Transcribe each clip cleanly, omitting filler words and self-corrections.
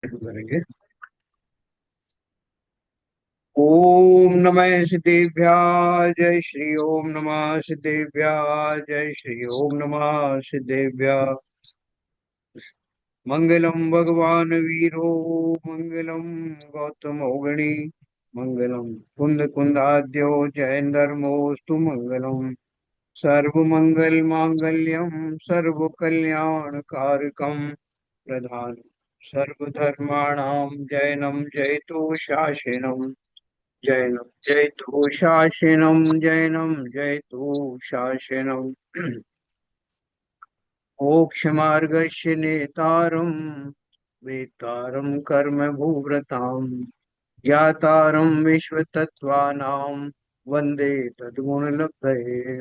शुरू करेंगे। ओम नमः सिद्धेभ्याय जय श्री ओम नमः सिद्धेभ्याय जय श्री ओम नमः सिद्धेभ्याय। मंगलम भगवान वीरो मंगलम गौतम गणी मंगलम कुंद कुंदाद्यो जैन धर्मोस्तु मंगलम सर्वमंगल मांगल्यम सर्व कल्याण कारकम प्रधान सर्वधर्माणां जैनम जयतु शासनम जैनम जयतु शासनम जैनम जयतु शासनम मोक्षमार्गस्य नेतारं वेत्तारं कर्म भूव्रतां ज्ञातारं विश्वतत्त्वानां वन्दे तद्गुणलब्धये।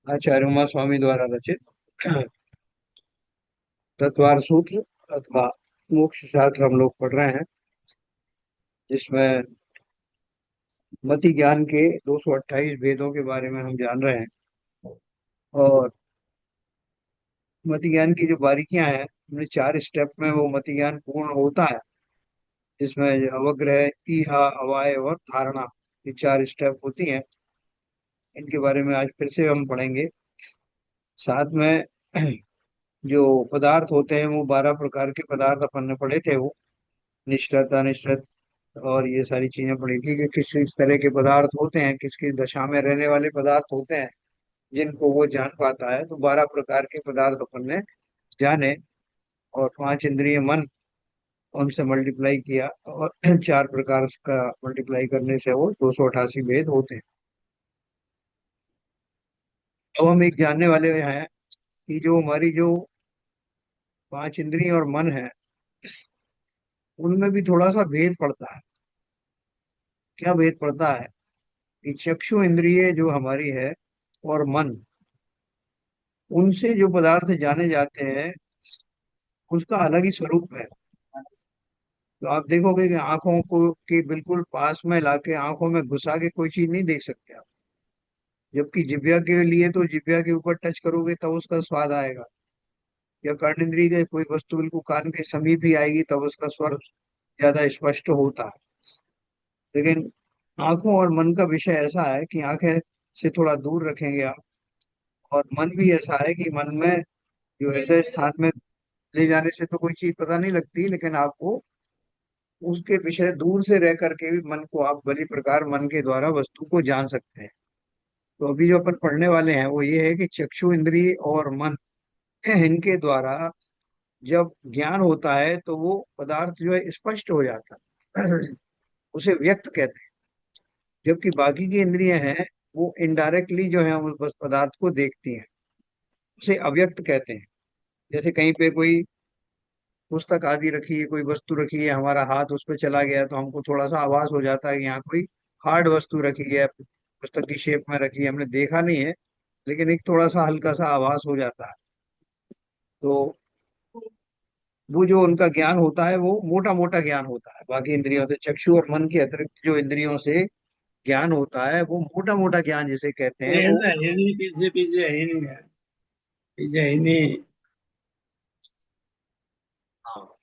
आचार्य उमा स्वामी द्वारा रचित तत्वार सूत्र अथवा मोक्ष शास्त्र हम लोग पढ़ रहे हैं, जिसमें मति ज्ञान के 228 भेदों के बारे में हम जान रहे हैं। और मति ज्ञान की जो बारीकियां हैं, हमने 4 स्टेप में वो मति ज्ञान पूर्ण होता है, जिसमें अवग्रह, ईहा, अवाय और धारणा, ये 4 स्टेप होती हैं। इनके बारे में आज फिर से हम पढ़ेंगे। साथ में जो पदार्थ होते हैं, वो 12 प्रकार के पदार्थ अपन ने पढ़े थे। वो निश्चित अनिश्चित और ये सारी चीजें पढ़ी थी कि किस किस तरह के पदार्थ होते हैं, किस किस दशा में रहने वाले पदार्थ होते हैं, जिनको वो जान पाता है। तो 12 प्रकार के पदार्थ अपन ने जाने, और 5 इंद्रिय मन, उनसे मल्टीप्लाई किया, और 4 प्रकार का मल्टीप्लाई करने से वो 288 भेद होते हैं। अब हम एक जानने वाले हैं कि जो हमारी जो 5 इंद्रिय और मन है, उनमें भी थोड़ा सा भेद पड़ता है। क्या भेद पड़ता है कि चक्षु इंद्रिय जो हमारी है और मन, उनसे जो पदार्थ जाने जाते हैं, उसका अलग ही स्वरूप है। तो आप देखोगे कि आंखों को के बिल्कुल पास में लाके आंखों में घुसा के कोई चीज नहीं देख सकते आप। जबकि जिह्वा के लिए तो जिह्वा के ऊपर टच करोगे तब उसका स्वाद आएगा, या कर्णेंद्रिय के कोई वस्तु बिल्कुल कान के समीप ही आएगी तब उसका स्वर ज्यादा स्पष्ट होता है। लेकिन आंखों और मन का विषय ऐसा है कि आंखें से थोड़ा दूर रखेंगे आप, और मन भी ऐसा है कि मन में जो हृदय स्थान में ले जाने से तो कोई चीज पता नहीं लगती, लेकिन आपको उसके विषय दूर से रह करके भी मन को आप भली प्रकार मन के द्वारा वस्तु को जान सकते हैं। तो अभी जो अपन पढ़ने वाले हैं वो ये है कि चक्षु इंद्रिय और मन, इनके द्वारा जब ज्ञान होता है तो वो पदार्थ जो है स्पष्ट हो जाता है, उसे व्यक्त कहते हैं। जबकि बाकी की इंद्रियां हैं, वो इनडायरेक्टली जो है उस बस पदार्थ को देखती हैं, उसे अव्यक्त कहते हैं। जैसे कहीं पे कोई पुस्तक आदि रखी है, कोई वस्तु रखी है, हमारा हाथ उस पर चला गया तो हमको थोड़ा सा आभास हो जाता है कि यहाँ कोई हार्ड वस्तु रखी है, पुस्तक की शेप में रखी है, हमने देखा नहीं है, लेकिन एक थोड़ा सा हल्का सा आभास हो जाता है। तो वो जो उनका ज्ञान होता है वो मोटा मोटा ज्ञान होता है। बाकी इंद्रियों से, चक्षु और मन के अतिरिक्त जो इंद्रियों से ज्ञान होता है, वो मोटा मोटा ज्ञान जिसे कहते हैं ये वो। ना है नहीं, पीछे पीछे है ही नहीं है। पीछे है ही नहीं। हाँ,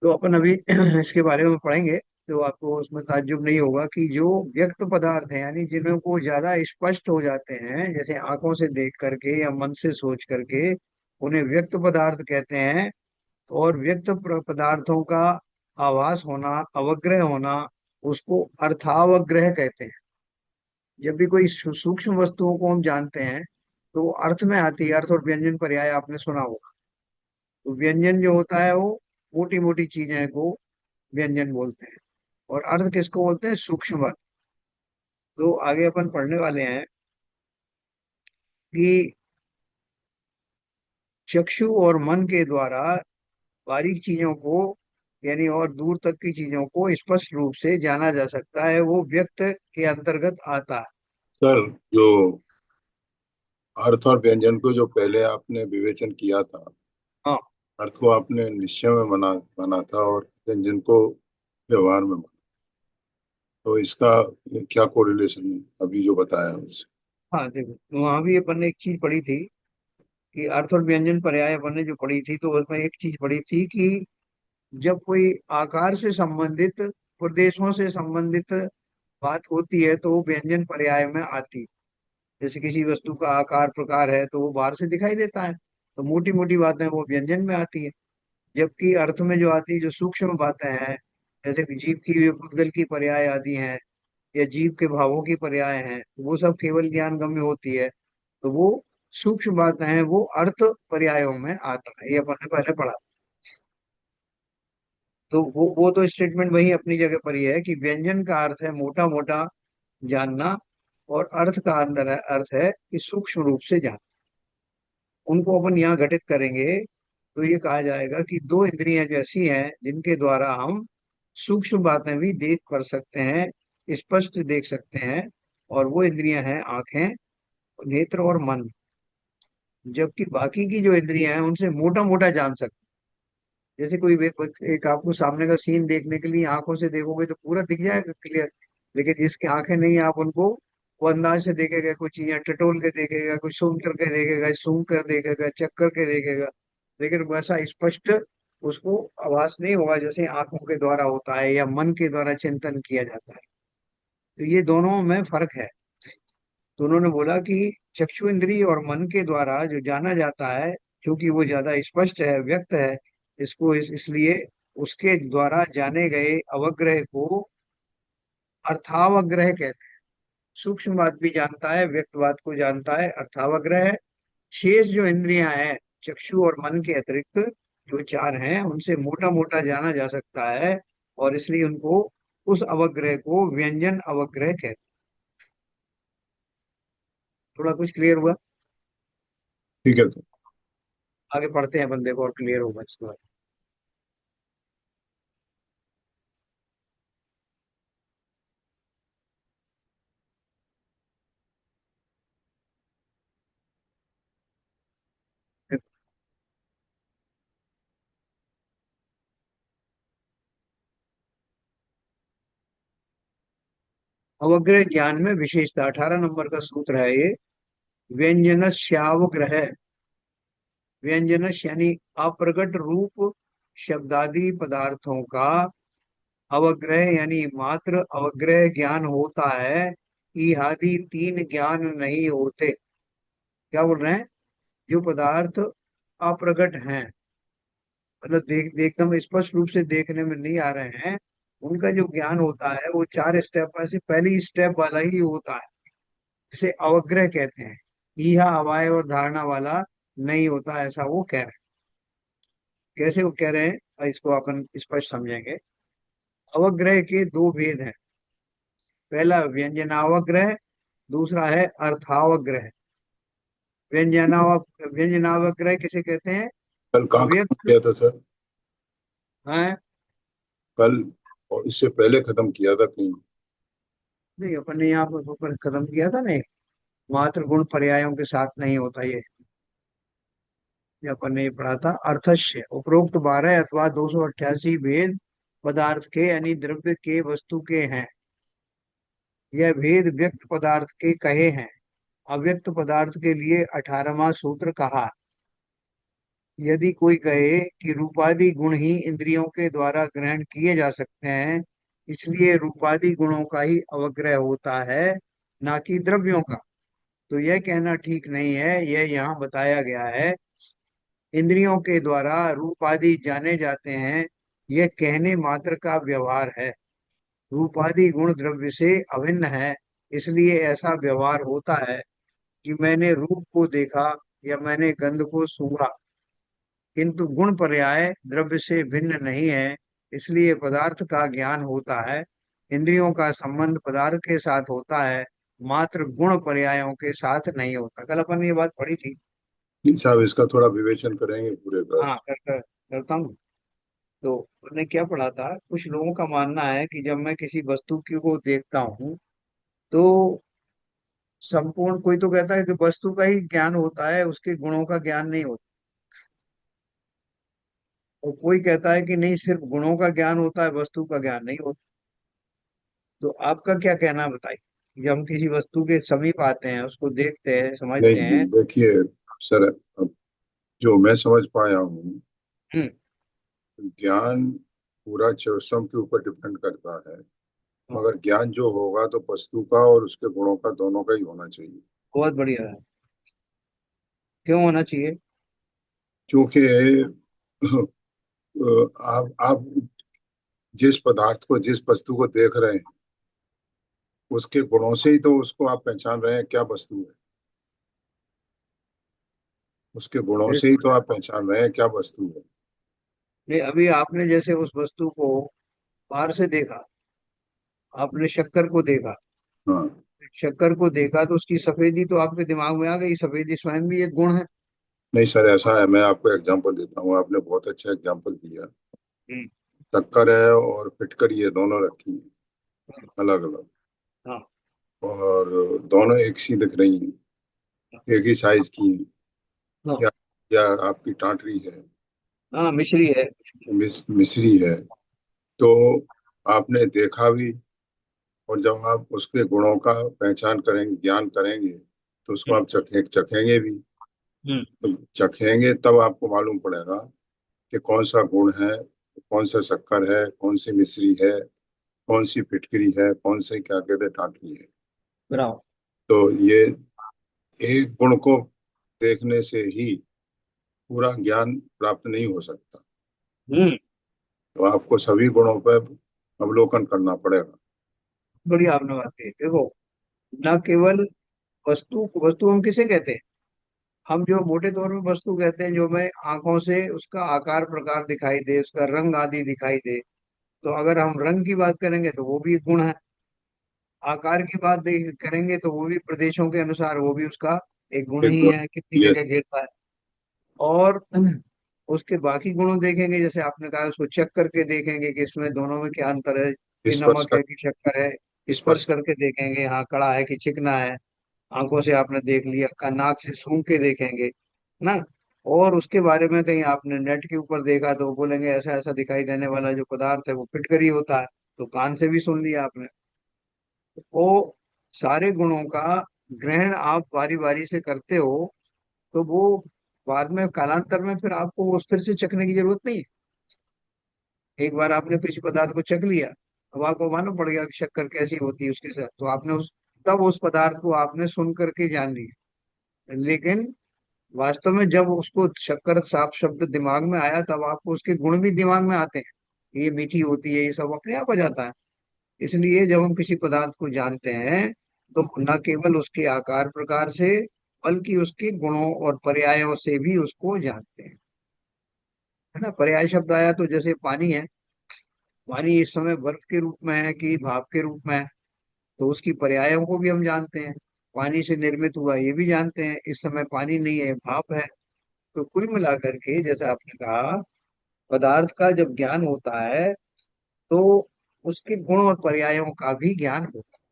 तो अपन अभी इसके बारे में पढ़ेंगे। तो आपको उसमें ताज्जुब नहीं होगा कि जो व्यक्त पदार्थ हैं, यानी जिनमें को ज्यादा स्पष्ट हो जाते हैं, जैसे आंखों से देख करके या मन से सोच करके, उन्हें व्यक्त पदार्थ कहते हैं। और व्यक्त पदार्थों का आभास होना, अवग्रह होना, उसको अर्थावग्रह कहते हैं। जब भी कोई सूक्ष्म वस्तुओं को हम जानते हैं तो वो अर्थ में आती है। अर्थ और व्यंजन पर्याय आपने सुना होगा। तो व्यंजन जो होता है वो मोटी मोटी चीजें को व्यंजन बोलते हैं, और अर्थ किसको बोलते हैं? सूक्ष्म अर्थ। तो आगे अपन पढ़ने वाले हैं कि चक्षु और मन के द्वारा बारीक चीजों को, यानी और दूर तक की चीजों को स्पष्ट रूप से जाना जा सकता है, वो व्यक्त के अंतर्गत आता है। सर, जो अर्थ और व्यंजन को जो पहले आपने विवेचन किया था, हाँ, अर्थ को आपने निश्चय में माना माना था और व्यंजन को व्यवहार में माना। तो इसका क्या कोरिलेशन है अभी जो बताया उससे? हाँ, देखो वहां भी अपन ने एक चीज पढ़ी थी कि अर्थ और व्यंजन पर्याय अपन ने जो पढ़ी थी, तो उसमें एक चीज पढ़ी थी कि जब कोई आकार से संबंधित, प्रदेशों से संबंधित बात होती है तो वो व्यंजन पर्याय में आती है। जैसे किसी वस्तु का आकार प्रकार है तो वो बाहर से दिखाई देता है, तो मोटी मोटी बातें वो व्यंजन में आती है। जबकि अर्थ में जो आती है, जो सूक्ष्म बातें हैं, जैसे कि जीव की भूतगल की पर्याय आदि हैं, या जीव के भावों की पर्याय हैं, वो सब केवल ज्ञान गम्य होती है। तो वो सूक्ष्म बातें हैं, वो अर्थ पर्यायों में आता है, ये अपन ने पहले पढ़ा। तो वो तो स्टेटमेंट वही अपनी जगह पर ही है कि व्यंजन का अर्थ है मोटा मोटा जानना, और अर्थ का अंदर है, अर्थ है कि सूक्ष्म रूप से जानना। उनको अपन यहाँ घटित करेंगे तो ये कहा जाएगा कि दो इंद्रियां जो ऐसी हैं जिनके द्वारा हम सूक्ष्म बातें भी देख कर सकते हैं, स्पष्ट देख सकते हैं, और वो इंद्रियां हैं आंखें, नेत्र और मन। जबकि बाकी की जो इंद्रियां हैं उनसे मोटा मोटा जान सकते हैं। जैसे कोई एक आपको सामने का सीन देखने के लिए आंखों से देखोगे तो पूरा दिख जाएगा क्लियर, लेकिन जिसकी आंखें नहीं है, आप उनको वो अंदाज से देखेगा, कुछ चीजें टटोल के देखेगा, कुछ सूम करके देखेगा, सूम कर देखेगा, चेक करके देखेगा, लेकिन वैसा स्पष्ट उसको आभास नहीं होगा जैसे आंखों के द्वारा होता है या मन के द्वारा चिंतन किया जाता है। तो ये दोनों में फर्क है। तो उन्होंने बोला कि चक्षु इंद्रिय और मन के द्वारा जो जाना जाता है, क्योंकि वो ज्यादा स्पष्ट है, व्यक्त है, इसलिए उसके द्वारा जाने गए अवग्रह को अर्थावग्रह कहते हैं। सूक्ष्म बात भी जानता है, व्यक्त बात को जानता है, अर्थावग्रह है। शेष जो इंद्रियां हैं, चक्षु और मन के अतिरिक्त जो चार हैं, उनसे मोटा मोटा जाना जा सकता है, और इसलिए उनको, उस अवग्रह को व्यंजन अवग्रह कहते हैं। थोड़ा कुछ क्लियर हुआ? ठीक है। आगे पढ़ते हैं, बंदे को और क्लियर होगा इसके बाद। अवग्रह ज्ञान में विशेषता, 18 नंबर का सूत्र है ये। व्यंजनस्यावग्रह, व्यंजनस यानी अप्रगट रूप शब्दादि पदार्थों का अवग्रह यानी मात्र अवग्रह ज्ञान होता है। इहादि तीन ज्ञान नहीं होते। क्या बोल रहे हैं? जो पदार्थ अप्रगट हैं, मतलब एकदम स्पष्ट रूप से देखने में नहीं आ रहे हैं, उनका जो ज्ञान होता है वो चार स्टेप में से पहली स्टेप वाला ही होता है, जिसे अवग्रह कहते हैं। यह अवाय और धारणा वाला नहीं होता, ऐसा वो कह रहे हैं। कैसे वो कह रहे हैं, इसको अपन स्पष्ट समझेंगे। अवग्रह के दो भेद हैं। पहला व्यंजनावग्रह, दूसरा है अर्थावग्रह। व्यंजनावग्रह किसे कहते हैं? कल कहाँ खत्म अव्यक्त किया था सर? है। कल और इससे पहले खत्म किया था कहीं? नहीं, अपन ने यहाँ पर ऊपर खत्म किया था नहीं, मात्र गुण पर्यायों के साथ नहीं होता ये अपन ने ये पढ़ा था। अर्थस्य उपरोक्त 12 अथवा 288 भेद पदार्थ के यानी द्रव्य के, वस्तु के हैं। यह भेद व्यक्त पदार्थ के कहे हैं। अव्यक्त पदार्थ के लिए 18वां सूत्र कहा। यदि कोई कहे कि रूपादि गुण ही इंद्रियों के द्वारा ग्रहण किए जा सकते हैं, इसलिए रूपादि गुणों का ही अवग्रह होता है, ना कि द्रव्यों का, तो यह कहना ठीक नहीं है। यह यहाँ बताया गया है, इंद्रियों के द्वारा रूप आदि जाने जाते हैं, यह कहने मात्र का व्यवहार है। रूपादि गुण द्रव्य से अभिन्न है, इसलिए ऐसा व्यवहार होता है कि मैंने रूप को देखा या मैंने गंध को सूंघा, किंतु गुण पर्याय द्रव्य से भिन्न नहीं है, इसलिए पदार्थ का ज्ञान होता है। इंद्रियों का संबंध पदार्थ के साथ होता है, मात्र गुण पर्यायों के साथ नहीं होता। कल अपन ने ये बात पढ़ी थी। नहीं साहब, इसका थोड़ा विवेचन करेंगे पूरे का? हाँ, करता हूँ। तो उन्होंने क्या पढ़ा था, कुछ लोगों का मानना है कि जब मैं किसी वस्तु की को देखता हूँ तो संपूर्ण, कोई तो कहता है कि वस्तु का ही ज्ञान होता है, उसके गुणों का ज्ञान नहीं होता। और कोई कहता है कि नहीं, सिर्फ गुणों का ज्ञान होता है, वस्तु का ज्ञान नहीं होता। तो आपका क्या कहना है, बताइए। जब हम किसी वस्तु के समीप आते हैं, उसको देखते हैं, नहीं समझते हैं। नहीं, देखिए सर, अब जो मैं समझ पाया हूँ, हम्म। ज्ञान पूरा स्वयं के ऊपर डिपेंड करता है। हाँ, मगर ज्ञान जो होगा तो वस्तु का और उसके गुणों का, दोनों का ही होना चाहिए। बहुत बढ़िया है। क्यों होना चाहिए? क्योंकि आप जिस पदार्थ को, जिस वस्तु को देख रहे हैं, उसके गुणों से ही तो उसको आप पहचान रहे हैं क्या वस्तु है। उसके गुणों ये से ही समझ तो आया। आप पहचान रहे हैं क्या वस्तु है। नहीं, अभी आपने जैसे उस वस्तु को बाहर से देखा, आपने शक्कर को देखा। हाँ। शक्कर को देखा तो उसकी सफेदी तो आपके दिमाग में आ गई, सफेदी स्वयं भी एक गुण है। नहीं सर, ऐसा है, मैं आपको एग्जांपल देता हूँ, आपने बहुत अच्छा एग्जांपल दिया। हम्म। शक्कर है और फिटकरी है, दोनों रखी हैं अलग अलग, हाँ। और दोनों एक सी दिख रही हैं, एक ही साइज की हैं। हाँ। या या आपकी टाटरी है, हाँ, मिश्री है। मिस्री है। तो आपने देखा भी, और जब आप उसके गुणों का पहचान करेंगे, ज्ञान करेंगे, तो उसको हम्म। आप चखेंगे भी। हम्म। तो चखेंगे तब आपको मालूम पड़ेगा कि कौन सा गुण है, कौन सा शक्कर है, कौन सी मिश्री है, कौन सी फिटकरी है, कौन से क्या कहते हैं टाटरी है। bravo। तो ये एक गुण को देखने से ही पूरा ज्ञान प्राप्त नहीं हो सकता। हम्म। तो आपको सभी गुणों पर अवलोकन करना पड़ेगा। बढ़िया आपने बात कही। देखो, न केवल वस्तु, वस्तु हम किसे कहते हैं? हम जो मोटे तौर पे वस्तु कहते हैं, जो हमें आंखों से उसका आकार प्रकार दिखाई दे, उसका रंग आदि दिखाई दे। तो अगर हम रंग की बात करेंगे तो वो भी एक गुण है। आकार की बात करेंगे तो वो भी प्रदेशों के अनुसार वो भी उसका एक गुण एक ही गुण, है, कितनी ये जगह घेरता है। और उसके बाकी गुणों देखेंगे, जैसे आपने कहा उसको चेक करके देखेंगे कि इसमें दोनों में क्या अंतर है, कि स्पर्श नमक कर, है कि शक्कर है। स्पर्श स्पर्श। करके देखेंगे, हाँ कड़ा है कि चिकना है। आंखों से आपने देख लिया, का नाक से सूंघ के देखेंगे ना। और उसके बारे में कहीं आपने नेट के ऊपर देखा तो वो बोलेंगे ऐसा ऐसा दिखाई देने वाला जो पदार्थ है वो फिटकरी होता है। तो कान से भी सुन लिया आपने। वो सारे गुणों का ग्रहण आप बारी बारी से करते हो, तो वो बाद में कालांतर में फिर आपको उस फिर से चखने की जरूरत नहीं है। एक बार आपने किसी पदार्थ को चख लिया, अब आपको मालूम पड़ गया कि शक्कर कैसी होती है उसके साथ, तो आपने उस तब उस पदार्थ को आपने सुन करके जान लिया। लेकिन वास्तव में जब उसको शक्कर साफ शब्द दिमाग में आया, तब आपको उसके गुण भी दिमाग में आते हैं, ये मीठी होती है, ये सब अपने आप आ जाता है। इसलिए जब हम किसी पदार्थ को जानते हैं, तो न केवल उसके आकार प्रकार से, बल्कि उसके गुणों और पर्यायों से भी उसको जानते हैं। है ना? पर्याय शब्द आया तो जैसे पानी है, पानी इस समय बर्फ के रूप में है कि भाप के रूप में है, तो उसकी पर्यायों को भी हम जानते हैं। पानी से निर्मित हुआ ये भी जानते हैं, इस समय पानी नहीं है, भाप है। तो कुल मिलाकर के जैसे आपने कहा, पदार्थ का जब ज्ञान होता है तो उसके गुण और पर्यायों का भी ज्ञान होता है।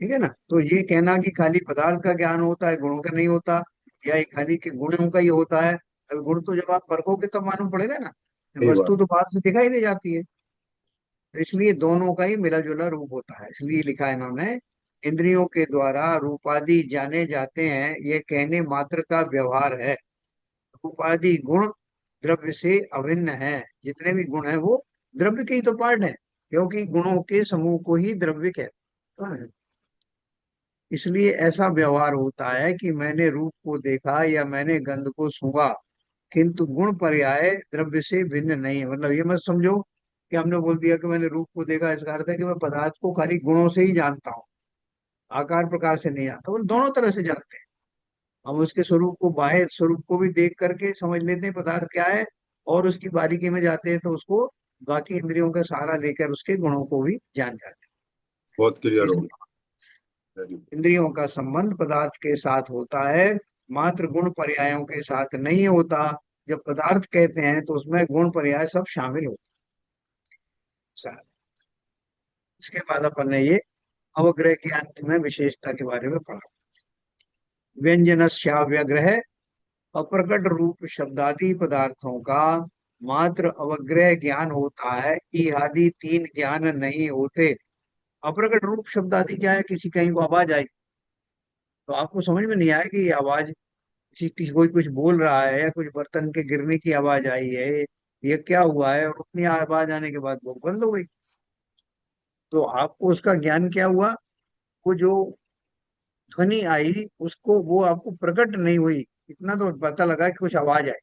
ठीक है ना? तो ये कहना कि खाली पदार्थ का ज्ञान होता है, गुणों का नहीं होता, या ये खाली के गुणों का ही होता है, अब गुण तो जब आप परखोगे तब मालूम पड़ेगा ना। सही बात। वस्तु तो बाहर से दिखाई दे जाती है। तो इसलिए दोनों का ही मिला जुला रूप होता है, इसलिए लिखा है इन्होंने, इंद्रियों के द्वारा रूपादि जाने जाते हैं, ये कहने मात्र का व्यवहार है। रूपादि गुण द्रव्य से अभिन्न है। जितने भी गुण हैं वो द्रव्य के ही तो पार्ट है, क्योंकि गुणों के समूह को ही द्रव्य कहते हैं। इसलिए ऐसा व्यवहार होता है कि मैंने रूप को देखा या मैंने गंध को सूंघा, किंतु गुण पर्याय द्रव्य से भिन्न नहीं है। मतलब ये मत समझो कि हमने बोल दिया कि मैंने रूप को देखा, इसका अर्थ है कि मैं पदार्थ को खाली गुणों से ही जानता हूँ, आकार प्रकार से नहीं जानता। वो दोनों तरह से जानते हैं। हम उसके स्वरूप को, बाह्य स्वरूप को भी देख करके समझ लेते हैं पदार्थ क्या है, और उसकी बारीकी में जाते हैं तो उसको बाकी इंद्रियों का सहारा लेकर उसके गुणों को भी जान जाते बहुत क्लियर हैं। हो इसलिए गया। Very good. इंद्रियों का संबंध पदार्थ के साथ होता है, मात्र गुण पर्यायों के साथ नहीं होता। जब पदार्थ कहते हैं तो उसमें गुण पर्याय सब शामिल होता है। इसके बाद अपन ने ये अवग्रह ज्ञान में विशेषता के बारे में पढ़ा। व्यंजनस्याव्यग्रह, अप्रकट रूप शब्दादि पदार्थों का मात्र अवग्रह ज्ञान होता है, इहादि तीन ज्ञान नहीं होते। अप्रकट रूप शब्दादि क्या है? किसी कहीं को आवाज आई तो आपको समझ में नहीं आया कि ये आवाज कोई कुछ बोल रहा है या कुछ बर्तन के गिरने की आवाज आई है, ये क्या हुआ है, और उतनी आवाज आने के बाद वो बंद हो गई। तो आपको उसका ज्ञान क्या हुआ? वो जो ध्वनि आई, उसको वो आपको प्रकट नहीं हुई, इतना तो पता लगा कि कुछ आवाज आई।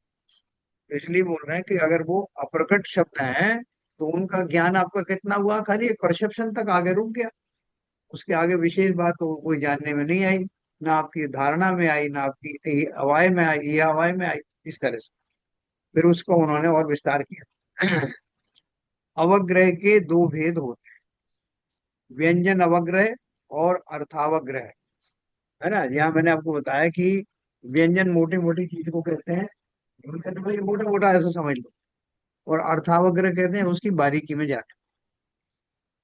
तो इसलिए बोल रहे हैं कि अगर वो अप्रकट शब्द हैं तो उनका ज्ञान आपका कितना हुआ? खाली एक परसेप्शन तक आगे रुक गया। उसके आगे विशेष बात तो कोई जानने में नहीं आई, ना आपकी धारणा में आई, ना आपकी अवाय में आई, ये अवाय में आई, इस तरह से। फिर उसको उन्होंने और विस्तार किया। अवग्रह के दो भेद होते हैं, व्यंजन अवग्रह और अर्थावग्रह। है ना? यहाँ मैंने आपको बताया कि व्यंजन मोटी मोटी चीज को कहते हैं, उनका तो भाई मोटा मोटा ऐसा समझ लो। और अर्थावग्रह कहते हैं उसकी बारीकी में जाते हैं।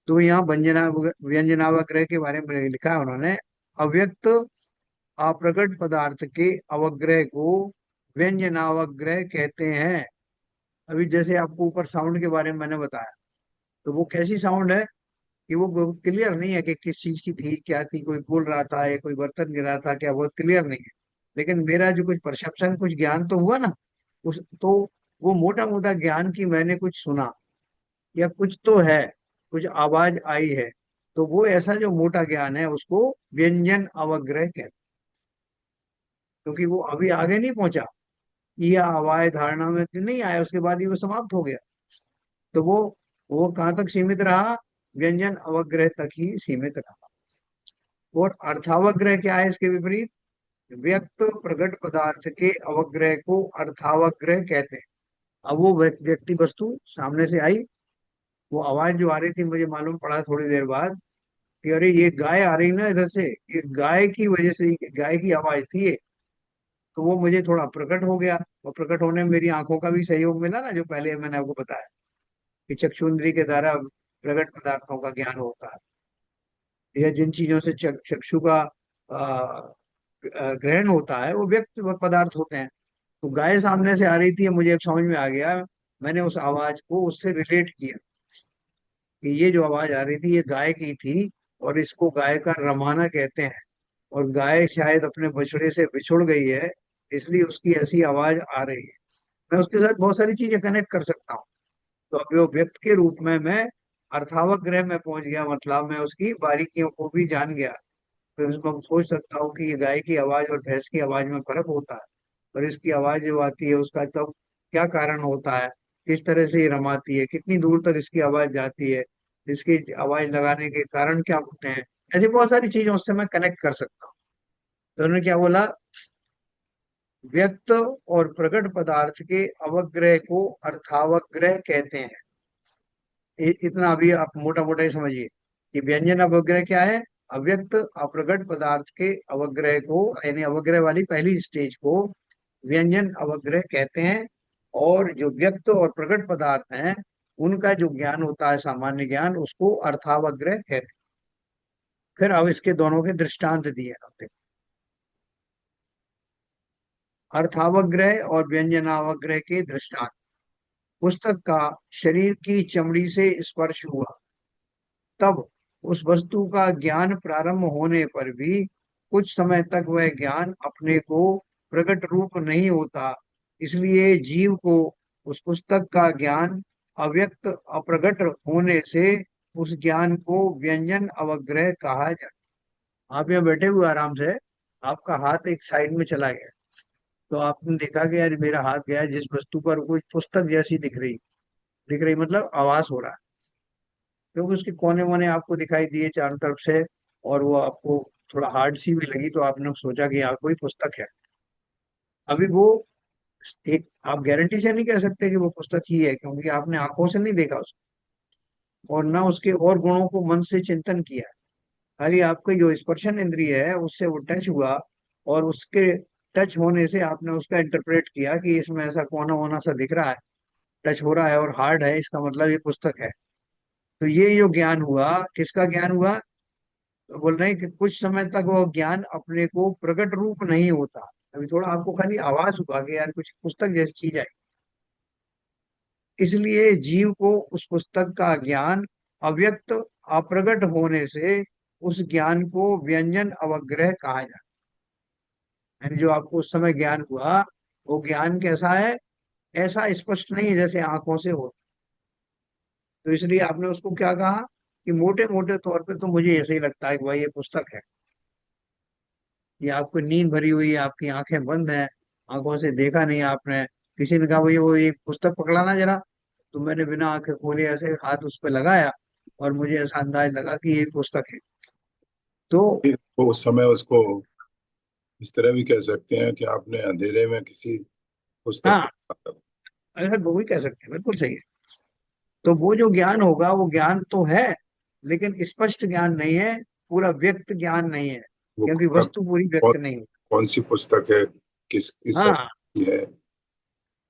तो यहाँ व्यंजनावग्रह के बारे में लिखा है उन्होंने, अव्यक्त अप्रकट पदार्थ के अवग्रह को व्यंजनावग्रह कहते हैं। अभी जैसे आपको ऊपर साउंड के बारे में मैंने बताया, तो वो कैसी साउंड है कि वो क्लियर नहीं है कि किस चीज की थी, क्या थी, कोई बोल रहा था या कोई बर्तन गिरा था क्या, बहुत क्लियर नहीं है। लेकिन मेरा जो कुछ परसेप्शन, कुछ ज्ञान तो हुआ ना, उस तो वो मोटा मोटा ज्ञान की मैंने कुछ सुना या कुछ तो है, कुछ आवाज आई है, तो वो ऐसा जो मोटा ज्ञान है उसको व्यंजन अवग्रह कहते हैं। क्योंकि वो अभी आगे नहीं पहुंचा, ये आवाज धारणा में नहीं आया, उसके बाद ही वो समाप्त हो गया। तो वो कहाँ तक सीमित रहा? व्यंजन अवग्रह तक ही सीमित रहा। और अर्थावग्रह क्या है इसके विपरीत? व्यक्त प्रकट पदार्थ के अवग्रह को अर्थावग्रह कहते हैं। अब वो व्यक्ति वस्तु सामने से आई, वो आवाज जो आ रही थी, मुझे मालूम पड़ा थोड़ी देर बाद कि अरे ये गाय आ रही ना इधर से, ये गाय की वजह से, गाय की आवाज थी ये। तो वो मुझे थोड़ा प्रकट हो गया, और प्रकट होने में मेरी आंखों का भी सहयोग मिला ना, जो पहले मैंने आपको बताया कि चक्षुंद्री के द्वारा प्रकट पदार्थों का ज्ञान होता है। यह जिन चीजों से चक्षु का ग्रहण होता है वो व्यक्त पदार्थ होते हैं। तो गाय सामने से आ रही थी, मुझे अब समझ में आ गया, मैंने उस आवाज को उससे रिलेट किया कि ये जो आवाज आ रही थी ये गाय की थी, और इसको गाय का रमाना कहते हैं। और गाय शायद अपने बछड़े से बिछुड़ गई है, इसलिए उसकी ऐसी आवाज आ रही है। मैं उसके साथ बहुत सारी चीजें कनेक्ट कर सकता हूँ। तो अब वो व्यक्त के रूप में मैं अर्थावग्रह में पहुंच गया, मतलब मैं उसकी बारीकियों को भी जान गया। फिर उसमें सोच सकता हूँ कि ये गाय की आवाज और भैंस की आवाज में फर्क होता है, और इसकी आवाज जो आती है उसका तब क्या कारण होता है, किस तरह से ये रमाती है, कितनी दूर तक इसकी आवाज जाती है, इसकी आवाज लगाने के कारण क्या होते हैं। ऐसी बहुत सारी चीजें उससे मैं कनेक्ट कर सकता हूँ। तो उन्होंने क्या बोला? व्यक्त और प्रकट पदार्थ के अवग्रह को अर्थावग्रह कहते हैं। इतना अभी आप मोटा मोटा ही समझिए कि व्यंजन अवग्रह क्या है। अव्यक्त अप्रकट पदार्थ के अवग्रह को, यानी अवग्रह वाली पहली स्टेज को व्यंजन अवग्रह कहते हैं। और जो व्यक्त और प्रकट पदार्थ हैं उनका जो ज्ञान होता है, सामान्य ज्ञान, उसको अर्थावग्रह कहते हैं। फिर अब इसके दोनों के दृष्टांत दिए होते हैं, अर्थावग्रह और व्यंजनावग्रह के दृष्टांत। पुस्तक का शरीर की चमड़ी से स्पर्श हुआ, तब उस वस्तु का ज्ञान प्रारंभ होने पर भी कुछ समय तक वह ज्ञान अपने को प्रकट रूप नहीं होता। इसलिए जीव को उस पुस्तक का ज्ञान अव्यक्त अप्रकट होने से उस ज्ञान को व्यंजन अवग्रह कहा जाता। आप यहाँ बैठे हुए आराम से, आपका हाथ एक साइड में चला गया, तो आपने देखा कि यार मेरा हाथ गया जिस वस्तु पर, कोई पुस्तक जैसी दिख रही मतलब आवाज हो रहा है, क्योंकि उसके कोने वोने आपको दिखाई दिए चारों तरफ से, और वो आपको थोड़ा हार्ड सी भी लगी, तो आपने सोचा कि यहाँ कोई पुस्तक है। अभी वो एक, आप गारंटी से नहीं कह सकते कि वो पुस्तक ही है, क्योंकि आपने आंखों से नहीं देखा उसको, और ना उसके और गुणों को मन से चिंतन किया है। खाली आपकी जो स्पर्शन इंद्रिय है उससे वो टच हुआ, और उसके टच होने से आपने उसका इंटरप्रेट किया कि इसमें ऐसा कोना वोना सा दिख रहा है, टच हो रहा है और हार्ड है, इसका मतलब ये पुस्तक है। तो ये जो ज्ञान हुआ, किसका ज्ञान हुआ? तो बोल रहे हैं कि कुछ समय तक वो ज्ञान अपने को प्रकट रूप नहीं होता। अभी थोड़ा आपको खाली आवाज हुआ कि यार कुछ पुस्तक जैसी चीज है, इसलिए जीव को उस पुस्तक का ज्ञान अव्यक्त अप्रगट होने से उस ज्ञान को व्यंजन अवग्रह कहा जाता यानी जो आपको उस समय ज्ञान हुआ, वो ज्ञान कैसा है? ऐसा स्पष्ट नहीं है जैसे आंखों से हो। तो इसलिए आपने उसको क्या कहा कि मोटे मोटे तौर पे तो मुझे ऐसे ही लगता है कि भाई ये पुस्तक है। ये आपको नींद भरी हुई है, आपकी आंखें बंद हैं, आंखों से देखा नहीं आपने। किसी ने कहा भाई वो एक पुस्तक पकड़ाना जरा, तो मैंने बिना आंखें खोले ऐसे हाथ उस पर लगाया, और मुझे ऐसा अंदाज लगा कि ये पुस्तक है। तो तो उस समय उसको इस तरह भी कह सकते हैं कि आपने अंधेरे में किसी पुस्तक हाँ, को पढ़ा। ऐसा वो भी कह सकते हैं, बिल्कुल सही है। तो वो जो ज्ञान होगा वो ज्ञान तो है, लेकिन स्पष्ट ज्ञान नहीं है, पूरा व्यक्त ज्ञान नहीं है, वो क्योंकि पुस्तक वस्तु पूरी कौन व्यक्त नहीं है। कौन सी पुस्तक है, किस समय हाँ, की है।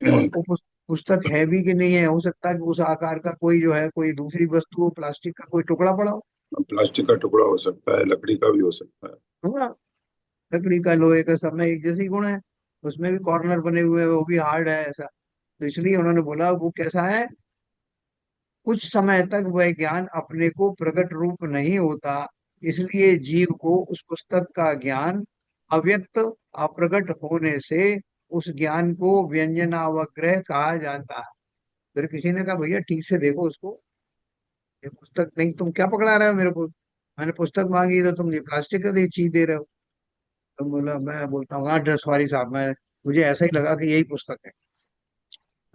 और वो पुस्तक है भी कि नहीं है, हो सकता है कि उस आकार का कोई जो है कोई दूसरी वस्तु हो, प्लास्टिक का कोई टुकड़ा पड़ा हो। प्लास्टिक का टुकड़ा हो सकता है, लकड़ी का भी हो सकता है। हाँ, लकड़ी का, लोहे का, सब में एक जैसे ही गुण है। उसमें भी कॉर्नर बने हुए हैं, वो भी हार्ड है ऐसा। तो इसलिए उन्होंने बोला वो कैसा है, कुछ समय तक वह ज्ञान अपने को प्रकट रूप नहीं होता, इसलिए जीव को उस पुस्तक का ज्ञान अव्यक्त, अप्रकट होने से उस ज्ञान को व्यंजनावग्रह कहा जाता है। फिर किसी ने कहा भैया ठीक से देखो उसको, ये पुस्तक नहीं, तुम क्या पकड़ा रहे हो मेरे को? मैंने पुस्तक मांगी तो तुम ये प्लास्टिक का चीज दे रहे हो। तो बोला, मैं बोलता हूँ हाँ सॉरी साहब, मैं मुझे ऐसा ही लगा कि यही पुस्तक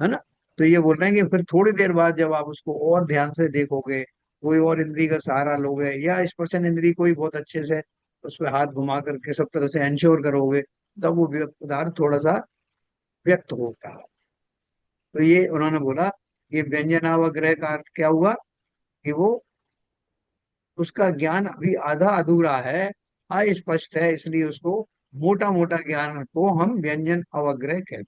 है ना। तो ये बोल रहे हैं कि फिर थोड़ी देर बाद जब आप उसको और ध्यान से देखोगे, कोई और इंद्री का सहारा लोगे, या स्पर्शन इंद्री को ही बहुत अच्छे से उस पर हाथ घुमा करके सब तरह से एंश्योर करोगे, तब वो पदार्थ थोड़ा सा व्यक्त होता है। तो ये उन्होंने बोला, ये व्यंजनावग्रह का अर्थ क्या हुआ कि वो, उसका ज्ञान अभी आधा अधूरा है, अस्पष्ट है, इसलिए उसको मोटा मोटा ज्ञान को हम व्यंजन अवग्रह कहते हैं।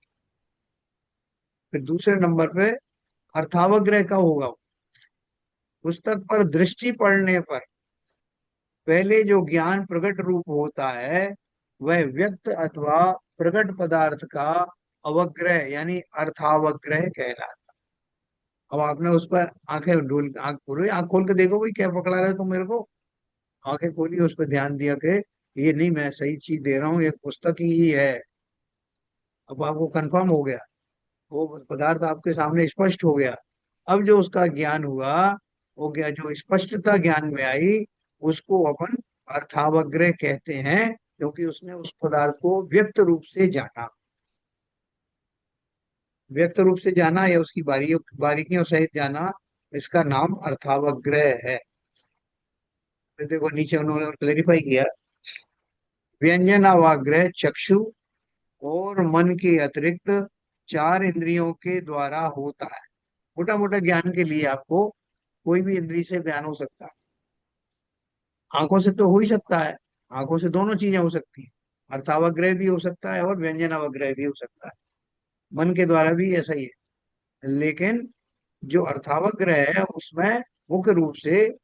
फिर दूसरे नंबर पे अर्थावग्रह का होगा, पुस्तक पर दृष्टि पड़ने पर पहले जो ज्ञान प्रकट रूप होता है, वह व्यक्त अथवा प्रकट पदार्थ का अवग्रह यानी अर्थावग्रह कहलाता। अब आपने उस पर आंखें ढूल आंख खोलो, आंख खोल के देखो भाई क्या पकड़ा रहे हो तुम मेरे को। आंखें खोली, उस पर ध्यान दिया कि ये नहीं, मैं सही चीज दे रहा हूँ, ये पुस्तक ही है। अब आपको कंफर्म हो गया, वो पदार्थ आपके सामने स्पष्ट हो गया। अब जो उसका ज्ञान हुआ, वो गया जो स्पष्टता ज्ञान में आई, उसको अपन अर्थावग्रह कहते हैं, क्योंकि उसने उस पदार्थ को व्यक्त रूप से जाना। व्यक्त रूप से जाना या उसकी बारीकियों सहित जाना, इसका नाम अर्थावग्रह है। तो देखो नीचे उन्होंने क्लेरिफाई किया, व्यंजनावाग्रह चक्षु और मन के अतिरिक्त चार इंद्रियों के द्वारा होता है। मोटा मोटा ज्ञान के लिए आपको कोई भी इंद्रिय से ज्ञान हो सकता है। आंखों से तो हो ही सकता है, आंखों से दोनों चीजें हो सकती हैं, अर्थावग्रह भी हो सकता है और व्यंजनावग्रह भी हो सकता है। मन के द्वारा भी ऐसा ही है, लेकिन जो अर्थावग्रह है उसमें मुख्य रूप से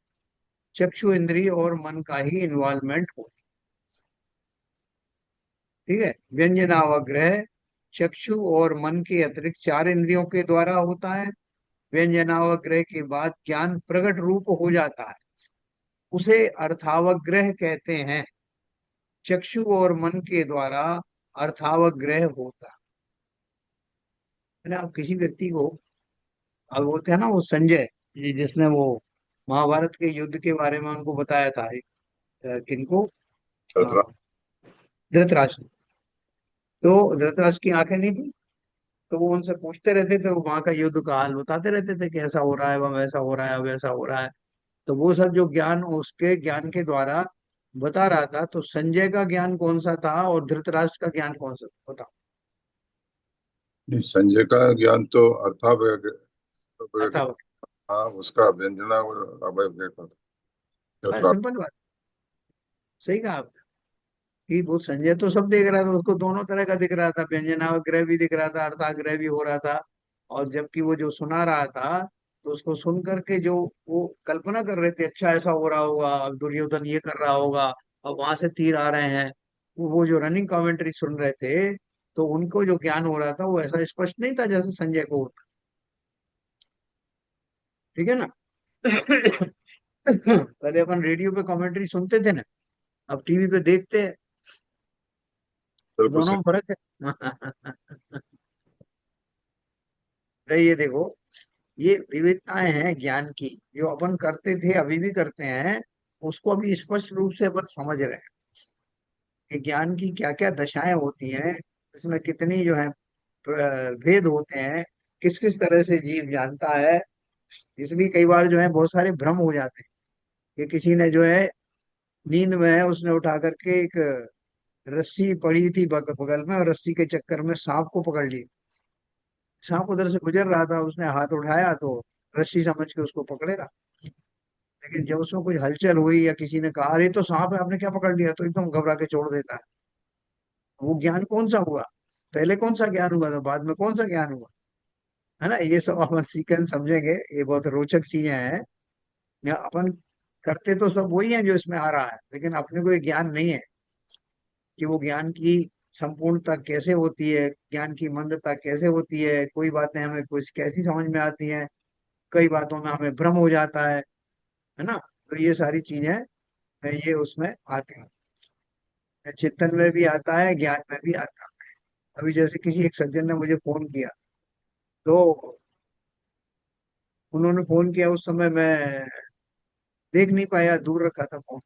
चक्षु इंद्रिय और मन का ही इन्वॉल्वमेंट हो। ठीक है, व्यंजनावग्रह चक्षु और मन के अतिरिक्त चार इंद्रियों के द्वारा होता है। व्यंजनावग्रह के बाद ज्ञान प्रकट रूप हो जाता है, उसे अर्थावग्रह कहते हैं। चक्षु और मन के द्वारा अर्थावग्रह होता है ना। अब किसी व्यक्ति को, अब वो थे ना वो संजय जी, जिसने वो महाभारत के युद्ध के बारे में उनको बताया था, किनको, अथवा धृतराष्ट्र। तो धृतराष्ट्र की आंखें नहीं थी, तो वो उनसे पूछते रहते थे, वो वहां का युद्ध का हाल बताते रहते थे कि ऐसा हो रहा है, वह वैसा हो रहा है, वैसा हो रहा है। तो वो सब जो ज्ञान उसके ज्ञान के द्वारा बता रहा था, तो संजय का ज्ञान कौन सा था और धृतराष्ट्र का ज्ञान कौन सा था? संजय का ज्ञान तो बता। हाँ, उसका व्यंजना और अवयव का बस चतुरा। सिंपल बात, सही कहा आपने कि वो संजय तो सब देख रहा था, उसको दोनों तरह का दिख रहा था, व्यंजनाग्रह भी दिख रहा था, अर्थाग्रह भी हो रहा था। और जबकि वो जो सुना रहा था, तो उसको सुन करके जो वो कल्पना कर रहे थे, अच्छा ऐसा हो रहा होगा, अब दुर्योधन ये कर रहा होगा, अब वहां से तीर आ रहे हैं, वो जो रनिंग कमेंट्री सुन रहे थे, तो उनको जो ज्ञान हो रहा था वो ऐसा स्पष्ट नहीं था जैसे संजय को होता। ठीक है ना। पहले अपन रेडियो पे कमेंट्री सुनते थे ना, अब टीवी पे देखते हैं। बिल्कुल दोनों सही। में फर्क है। तो ये देखो, ये विविधताएं हैं ज्ञान की, जो अपन करते थे अभी भी करते हैं, उसको अभी स्पष्ट रूप से अपन समझ रहे हैं कि ज्ञान की क्या क्या दशाएं होती हैं, इसमें कितनी जो है भेद होते हैं, किस किस तरह से जीव जानता है। इसलिए कई बार जो है बहुत सारे भ्रम हो जाते हैं कि किसी ने जो है नींद में है, उसने उठा करके एक रस्सी पड़ी थी बगल में, और रस्सी के चक्कर में सांप को पकड़ लिया। सांप उधर से गुजर रहा था, उसने हाथ उठाया तो रस्सी समझ के उसको पकड़े रहा। लेकिन जब उसमें कुछ हलचल हुई या किसी ने कहा अरे तो सांप है, आपने क्या पकड़ लिया, तो एकदम घबरा के छोड़ देता है। वो ज्ञान कौन सा हुआ? पहले कौन सा ज्ञान हुआ था, बाद में कौन सा ज्ञान हुआ? है ना, ये सब अपन सीक्वेंस समझेंगे, ये बहुत रोचक चीजें हैं। या अपन करते तो सब वही है जो इसमें आ रहा है, लेकिन अपने को ये ज्ञान नहीं है कि वो ज्ञान की संपूर्णता कैसे होती है, ज्ञान की मंदता कैसे होती है, कोई बातें हमें कुछ कैसी समझ में आती हैं, कई बातों में हमें भ्रम हो जाता है ना। तो ये सारी चीजें ये उसमें आती हैं, चिंतन में भी आता है, ज्ञान में भी आता है। अभी जैसे किसी एक सज्जन ने मुझे फोन किया, तो उन्होंने फोन किया, उस समय मैं देख नहीं पाया, दूर रखा था फोन।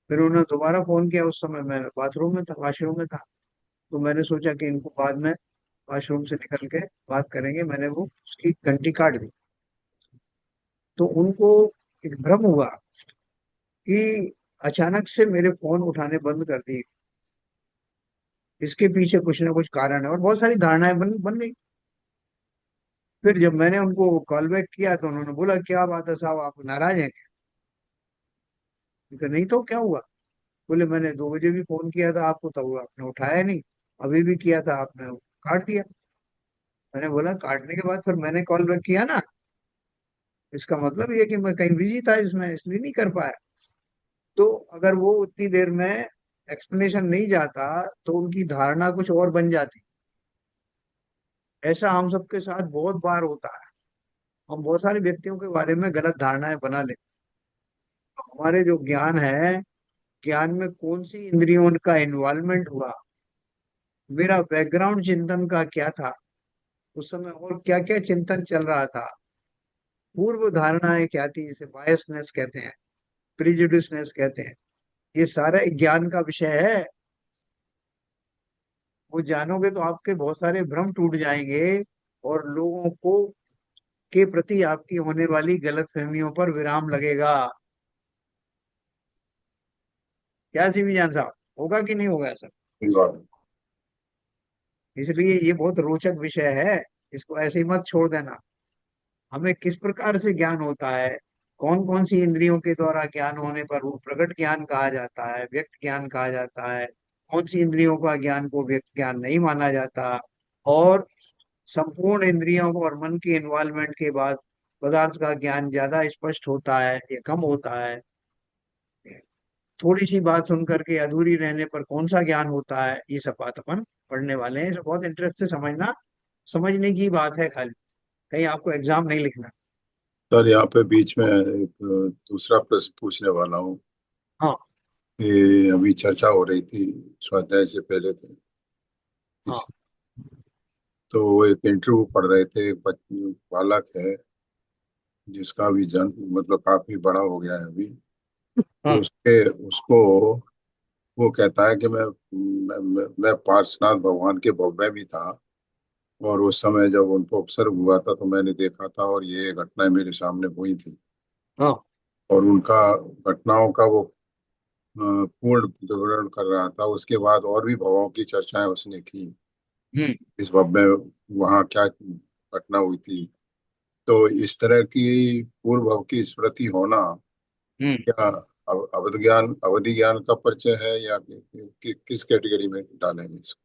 फिर उन्होंने दोबारा फोन किया, उस समय मैं बाथरूम में था, वॉशरूम में था। तो मैंने सोचा कि इनको बाद में वॉशरूम से निकल के बात करेंगे, मैंने वो उसकी घंटी काट दी। तो उनको एक भ्रम हुआ कि अचानक से मेरे फोन उठाने बंद कर दिए, इसके पीछे कुछ ना कुछ कारण है, और बहुत सारी धारणाएं बन बन गई। फिर जब मैंने उनको कॉल बैक किया तो उन्होंने बोला क्या बात है साहब, आप नाराज हैं क्या? मैंने कहा, नहीं तो क्या हुआ? बोले मैंने 2 बजे भी फोन किया था आपको, तब आपने उठाया नहीं, अभी भी किया था आपने काट दिया। मैंने बोला काटने के बाद फिर मैंने कॉल बैक किया ना, इसका मतलब ये कि मैं कहीं बिजी था इसमें, इसलिए नहीं कर पाया। तो अगर वो उतनी देर में एक्सप्लेनेशन नहीं जाता तो उनकी धारणा कुछ और बन जाती। ऐसा हम सबके साथ बहुत बार होता है, हम बहुत सारे व्यक्तियों के बारे में गलत धारणाएं बना लेते हैं। हमारे जो ज्ञान है, ज्ञान में कौन सी इंद्रियों का इन्वॉल्वमेंट हुआ, मेरा बैकग्राउंड चिंतन का क्या था उस समय, और क्या क्या चिंतन चल रहा था, पूर्व धारणाएं क्या थी, जिसे बायसनेस कहते हैं, प्रिजुडिसनेस कहते हैं, ये सारा एक ज्ञान का विषय है। वो जानोगे तो आपके बहुत सारे भ्रम टूट जाएंगे, और लोगों को के प्रति आपकी होने वाली गलतफहमियों पर विराम लगेगा। क्या सीवी जान साहब, होगा कि नहीं होगा ऐसा? सही बात है। इसलिए ये बहुत रोचक विषय है, इसको ऐसे ही मत छोड़ देना। हमें किस प्रकार से ज्ञान होता है, कौन कौन सी इंद्रियों के द्वारा ज्ञान होने पर वो प्रकट ज्ञान कहा जाता है, व्यक्त ज्ञान कहा जाता है, कौन सी इंद्रियों का ज्ञान को व्यक्त ज्ञान नहीं माना जाता, और संपूर्ण इंद्रियों को और मन के इन्वॉल्वमेंट के बाद पदार्थ का ज्ञान ज्यादा स्पष्ट होता है या कम होता है, थोड़ी सी बात सुन करके अधूरी रहने पर कौन सा ज्ञान होता है, ये सब बात अपन पढ़ने वाले हैं। इसे बहुत इंटरेस्ट से समझना, समझने की बात है खाली, कहीं आपको एग्जाम नहीं लिखना। सर यहाँ पे बीच में एक दूसरा प्रश्न पूछने वाला हूँ हाँ। कि अभी चर्चा हो रही थी स्वाध्याय से पहले थे हाँ। इस, तो वो एक इंटरव्यू पढ़ रहे थे, एक बालक है जिसका भी जन्म मतलब काफी बड़ा हो गया है अभी। तो हाँ। उसके उसको वो कहता है कि मैं पार्श्वनाथ भगवान के भव्य में था, और उस समय जब उनको ऑब्सर्व हुआ था तो मैंने देखा था, और ये घटनाएं मेरे सामने हुई थी। हाँ। और उनका घटनाओं का वो पूर्ण विवरण कर रहा था। उसके बाद और भी भवों की चर्चाएं उसने की, हम्म। इस भव में वहाँ क्या घटना हुई थी। तो इस तरह की पूर्व भव की स्मृति होना हम्म। क्या अवधि ज्ञान का परिचय है, या किस कैटेगरी में डालेंगे इसको?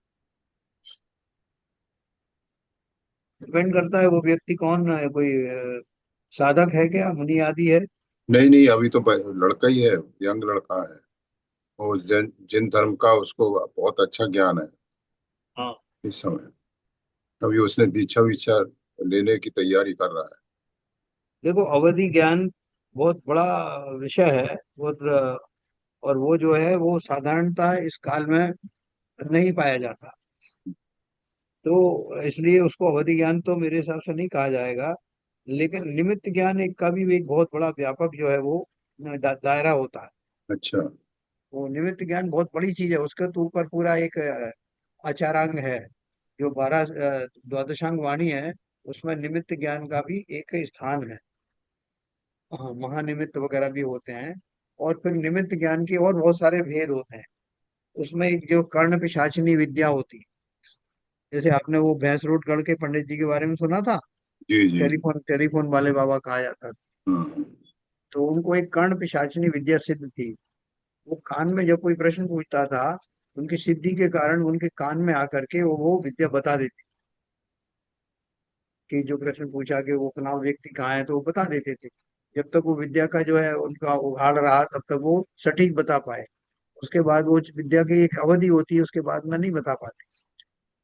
डिपेंड करता है वो व्यक्ति कौन है, कोई साधक है क्या, मुनि आदि है? नहीं नहीं, अभी तो लड़का ही है, यंग लड़का है। और जिन धर्म का उसको बहुत अच्छा ज्ञान है हाँ। इस समय। अभी उसने दीक्षा वीक्षा लेने की तैयारी कर रहा है। देखो, अवधि ज्ञान बहुत बड़ा विषय है, बहुत और वो जो है वो साधारणतः इस काल में नहीं पाया जाता। तो इसलिए उसको अवधि ज्ञान तो मेरे हिसाब से नहीं कहा जाएगा। लेकिन निमित्त ज्ञान एक का भी एक बहुत बड़ा व्यापक जो है वो दायरा होता है। अच्छा। वो निमित्त ज्ञान बहुत बड़ी चीज है, उसके तो ऊपर पूरा एक आचारांग है, जो 12 द्वादशांग वाणी है, उसमें निमित्त ज्ञान का भी एक स्थान है। हाँ, महानिमित्त वगैरह भी होते हैं। और फिर निमित्त ज्ञान के और बहुत सारे भेद होते हैं। उसमें एक जो कर्ण पिशाचिनी विद्या होती है, जैसे आपने वो भैंस रोड गढ़ के पंडित जी के बारे में सुना था, जी जी जी। टेलीफोन टेलीफोन वाले बाबा कहा जाता था। हाँ। तो उनको एक कर्ण पिशाचिनी विद्या सिद्ध थी। वो कान में जब कोई प्रश्न पूछता था, उनकी सिद्धि के कारण उनके कान में आकर के वो विद्या बता देती, कि जो प्रश्न पूछा कि वो फलाना व्यक्ति कहाँ है, तो वो बता देते थे। जब तक वो विद्या का जो है उनका उघाड़ रहा, तब तक वो सटीक बता पाए। उसके बाद वो विद्या की एक अवधि होती है, उसके बाद में नहीं बता पाते।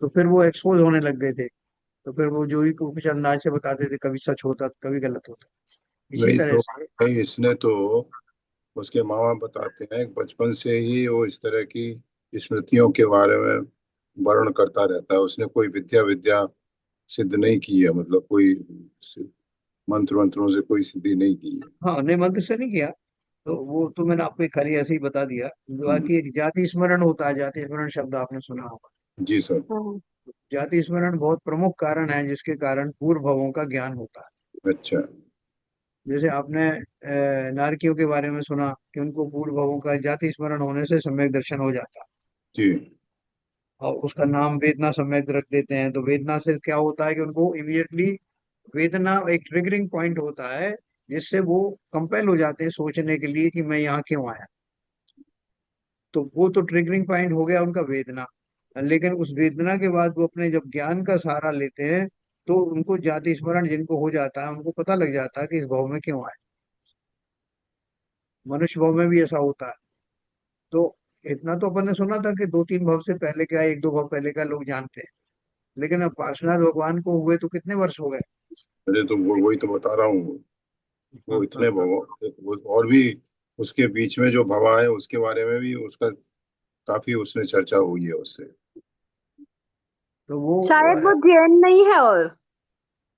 तो फिर वो एक्सपोज होने लग गए थे। तो फिर वो जो भी कुछ अंदाज से बताते थे, कभी सच होता कभी गलत होता। इसी वही तरह तो। से। भाई इसने तो, उसके माँ बाप बताते हैं कि बचपन से ही वो इस तरह की स्मृतियों के बारे में वर्णन करता रहता है। उसने कोई विद्या विद्या सिद्ध नहीं की है, मतलब कोई मंत्र मंत्रों से कोई सिद्धि नहीं की है। हाँ, नहीं मंत्र से नहीं किया। तो वो तो मैंने आपको एक खाली ऐसे ही बता दिया। हम्म। बाकी एक जाति स्मरण होता है, जाति स्मरण शब्द आपने सुना होगा। जी सर। जाति स्मरण बहुत प्रमुख कारण है जिसके कारण पूर्व भवों का ज्ञान होता है। अच्छा। जैसे आपने नारकियों के बारे में सुना कि उनको पूर्व भवों का जाति स्मरण होने से सम्यक दर्शन हो जाता है। जी। और उसका नाम वेदना सम्यक रख देते हैं। तो वेदना से क्या होता है कि उनको इमीडिएटली वेदना एक ट्रिगरिंग पॉइंट होता है, जिससे वो कंपेल हो जाते हैं सोचने के लिए कि मैं यहाँ क्यों आया। तो वो तो ट्रिगरिंग पॉइंट हो गया उनका वेदना। लेकिन उस वेदना के बाद वो अपने जब ज्ञान का सहारा लेते हैं, तो उनको जाति स्मरण जिनको हो जाता है, उनको पता लग जाता है कि इस भाव में क्यों आए। मनुष्य भाव में भी ऐसा होता है। तो इतना तो अपन ने सुना था कि 2-3 भाव से पहले क्या, 1-2 भाव पहले का लोग जानते हैं। लेकिन अब पार्श्वनाथ भगवान को हुए तो कितने वर्ष हो गए। अरे तो वही तो बता रहा हूँ। हाँ, वो हाँ, इतने हाँ। और भी उसके बीच में जो भवा है उसके बारे में भी उसका काफी उसने चर्चा हुई है उससे। तो वो शायद वो जैन नहीं है, और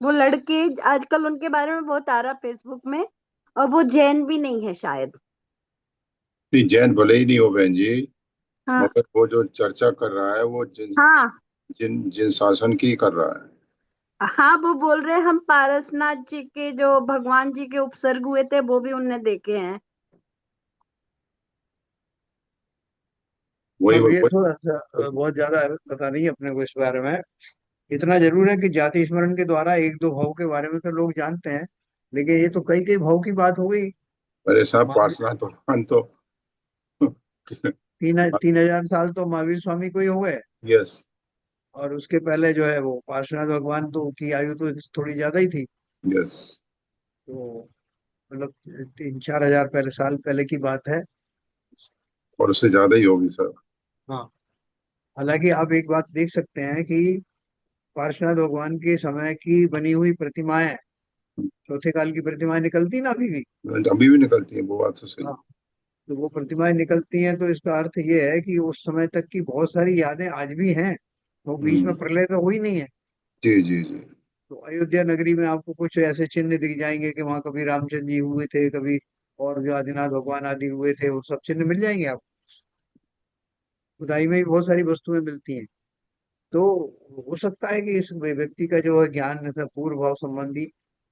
वो लड़के आजकल उनके बारे में बहुत आ रहा फेसबुक में, और वो जैन भी नहीं है शायद। नहीं, जैन भले ही नहीं हो बहन जी, हाँ। मगर वो जो चर्चा कर रहा है वो जिन हाँ। जिन जिन शासन की कर रहा है। हाँ, वो बोल रहे हैं हम पारसनाथ जी के जो भगवान जी के उपसर्ग हुए थे वो भी उनने देखे हैं। वही अब ये वही। थोड़ा सा बहुत ज्यादा पता नहीं अपने को इस बारे में। इतना जरूर है कि जाति स्मरण के द्वारा 1-2 भाव के बारे में तो लोग जानते हैं। लेकिन ये तो कई कई भाव की बात हो गई। अरे साहब महावीर, पार्श्वनाथ भगवान तो 3,000 साल तो महावीर स्वामी को ही हो गए। यस। और उसके पहले जो है वो पार्श्वनाथ भगवान तो की आयु तो थोड़ी ज्यादा ही थी। यस। तो मतलब 3-4 हजार पहले साल पहले की बात है। और उससे ज्यादा ही होगी सर। हाँ। हालांकि आप एक बात देख सकते हैं कि पार्श्वनाथ भगवान के समय की बनी हुई प्रतिमाएं, चौथे काल की प्रतिमाएं निकलती ना अभी भी। अभी भी निकलती है, वो बात तो सही। हाँ। तो वो प्रतिमाएं निकलती हैं, तो इसका अर्थ ये है कि उस समय तक की बहुत सारी यादें आज भी हैं। वो बीच में हम्म। प्रलय तो हुई नहीं है। जी जी जी। तो अयोध्या नगरी में आपको कुछ ऐसे चिन्ह दिख जाएंगे कि वहां कभी रामचंद्र जी हुए थे, कभी और जो आदिनाथ भगवान आदि हुए थे, वो सब चिन्ह मिल जाएंगे आपको। खुदाई में भी बहुत सारी वस्तुएं मिलती हैं। तो हो सकता है कि इस व्यक्ति का जो है ज्ञान मतलब पूर्व भाव संबंधी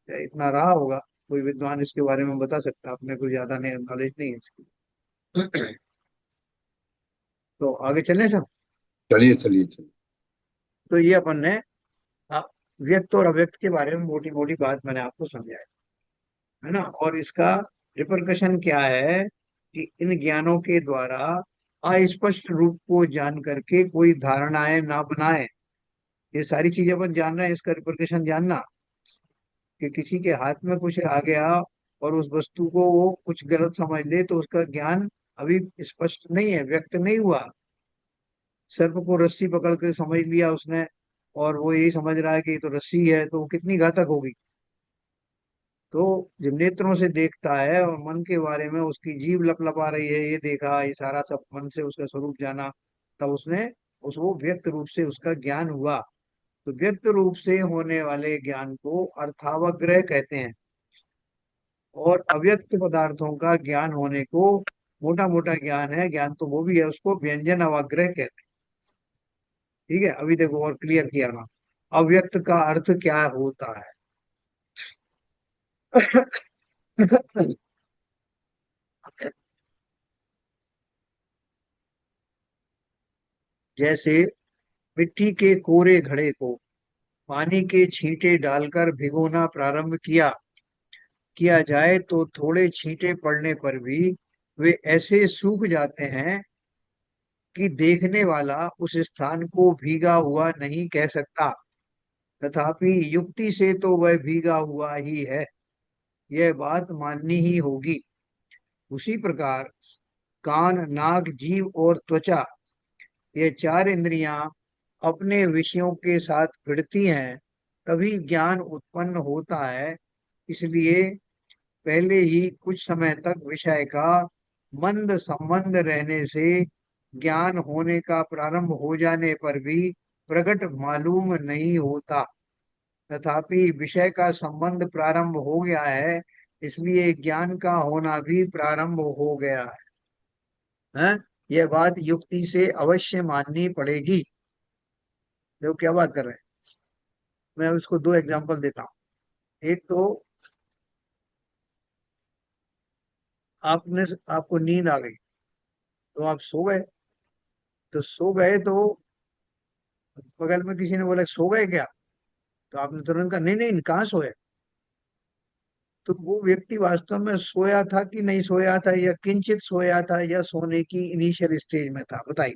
इतना रहा होगा। कोई विद्वान इसके बारे में बता सकता है, अपने को ज्यादा नॉलेज नहीं है इसकी। तो आगे चलें सब। चलिए चलिए चलिए। तो ये अपन ने अ, व्यक्त और अव्यक्त के बारे में मोटी मोटी बात मैंने आपको समझाई, है ना। और इसका रिपरकशन क्या है कि इन ज्ञानों के द्वारा अस्पष्ट रूप को जान करके कोई धारणाएं ना बनाए। ये सारी चीजें अपन जान रहे हैं, इसका रिपरकशन जानना कि किसी के हाथ में कुछ आ गया और उस वस्तु को वो कुछ गलत समझ ले, तो उसका ज्ञान अभी स्पष्ट नहीं है, व्यक्त नहीं हुआ। सर्प को रस्सी पकड़ के समझ लिया उसने, और वो यही समझ रहा है कि ये तो रस्सी है, तो वो कितनी घातक होगी। तो जब नेत्रों से देखता है और मन के बारे में उसकी जीभ लपलपा रही है, ये देखा, ये सारा सब मन से उसका स्वरूप जाना, तब उसने उसको व्यक्त रूप से उसका ज्ञान हुआ। तो व्यक्त रूप से होने वाले ज्ञान को अर्थावग्रह कहते हैं, और अव्यक्त पदार्थों का ज्ञान होने को, मोटा मोटा ज्ञान है, ज्ञान तो वो भी है, उसको व्यंजन अवग्रह कहते हैं। ठीक है, अभी देखो और क्लियर किया ना, अव्यक्त का अर्थ क्या होता है। जैसे मिट्टी के कोरे घड़े को पानी के छींटे डालकर भिगोना प्रारंभ किया जाए तो थोड़े छींटे पड़ने पर भी वे ऐसे सूख जाते हैं कि देखने वाला उस स्थान को भीगा हुआ नहीं कह सकता। तथापि युक्ति से तो वह भीगा हुआ ही है, यह बात माननी ही होगी। उसी प्रकार कान, नाक, जीभ और त्वचा, ये चार इंद्रियां अपने विषयों के साथ भिड़ती हैं, तभी ज्ञान उत्पन्न होता है। इसलिए पहले ही कुछ समय तक विषय का मंद संबंध रहने से ज्ञान होने का प्रारंभ हो जाने पर भी प्रकट मालूम नहीं होता। तथापि विषय का संबंध प्रारंभ हो गया है, इसलिए ज्ञान का होना भी प्रारंभ हो गया है। यह बात युक्ति से अवश्य माननी पड़ेगी। देखो क्या बात कर रहे हैं, मैं उसको दो एग्जांपल देता हूँ। एक तो आपने आपको नींद आ गई, तो आप सो गए। तो सो गए तो बगल में किसी ने बोला सो गए क्या, तो आपने तुरंत कहा नहीं नहीं कहाँ सोए। तो वो व्यक्ति वास्तव में सोया था कि नहीं सोया था, या किंचित सोया था, या सोने की इनिशियल स्टेज में था, बताइए।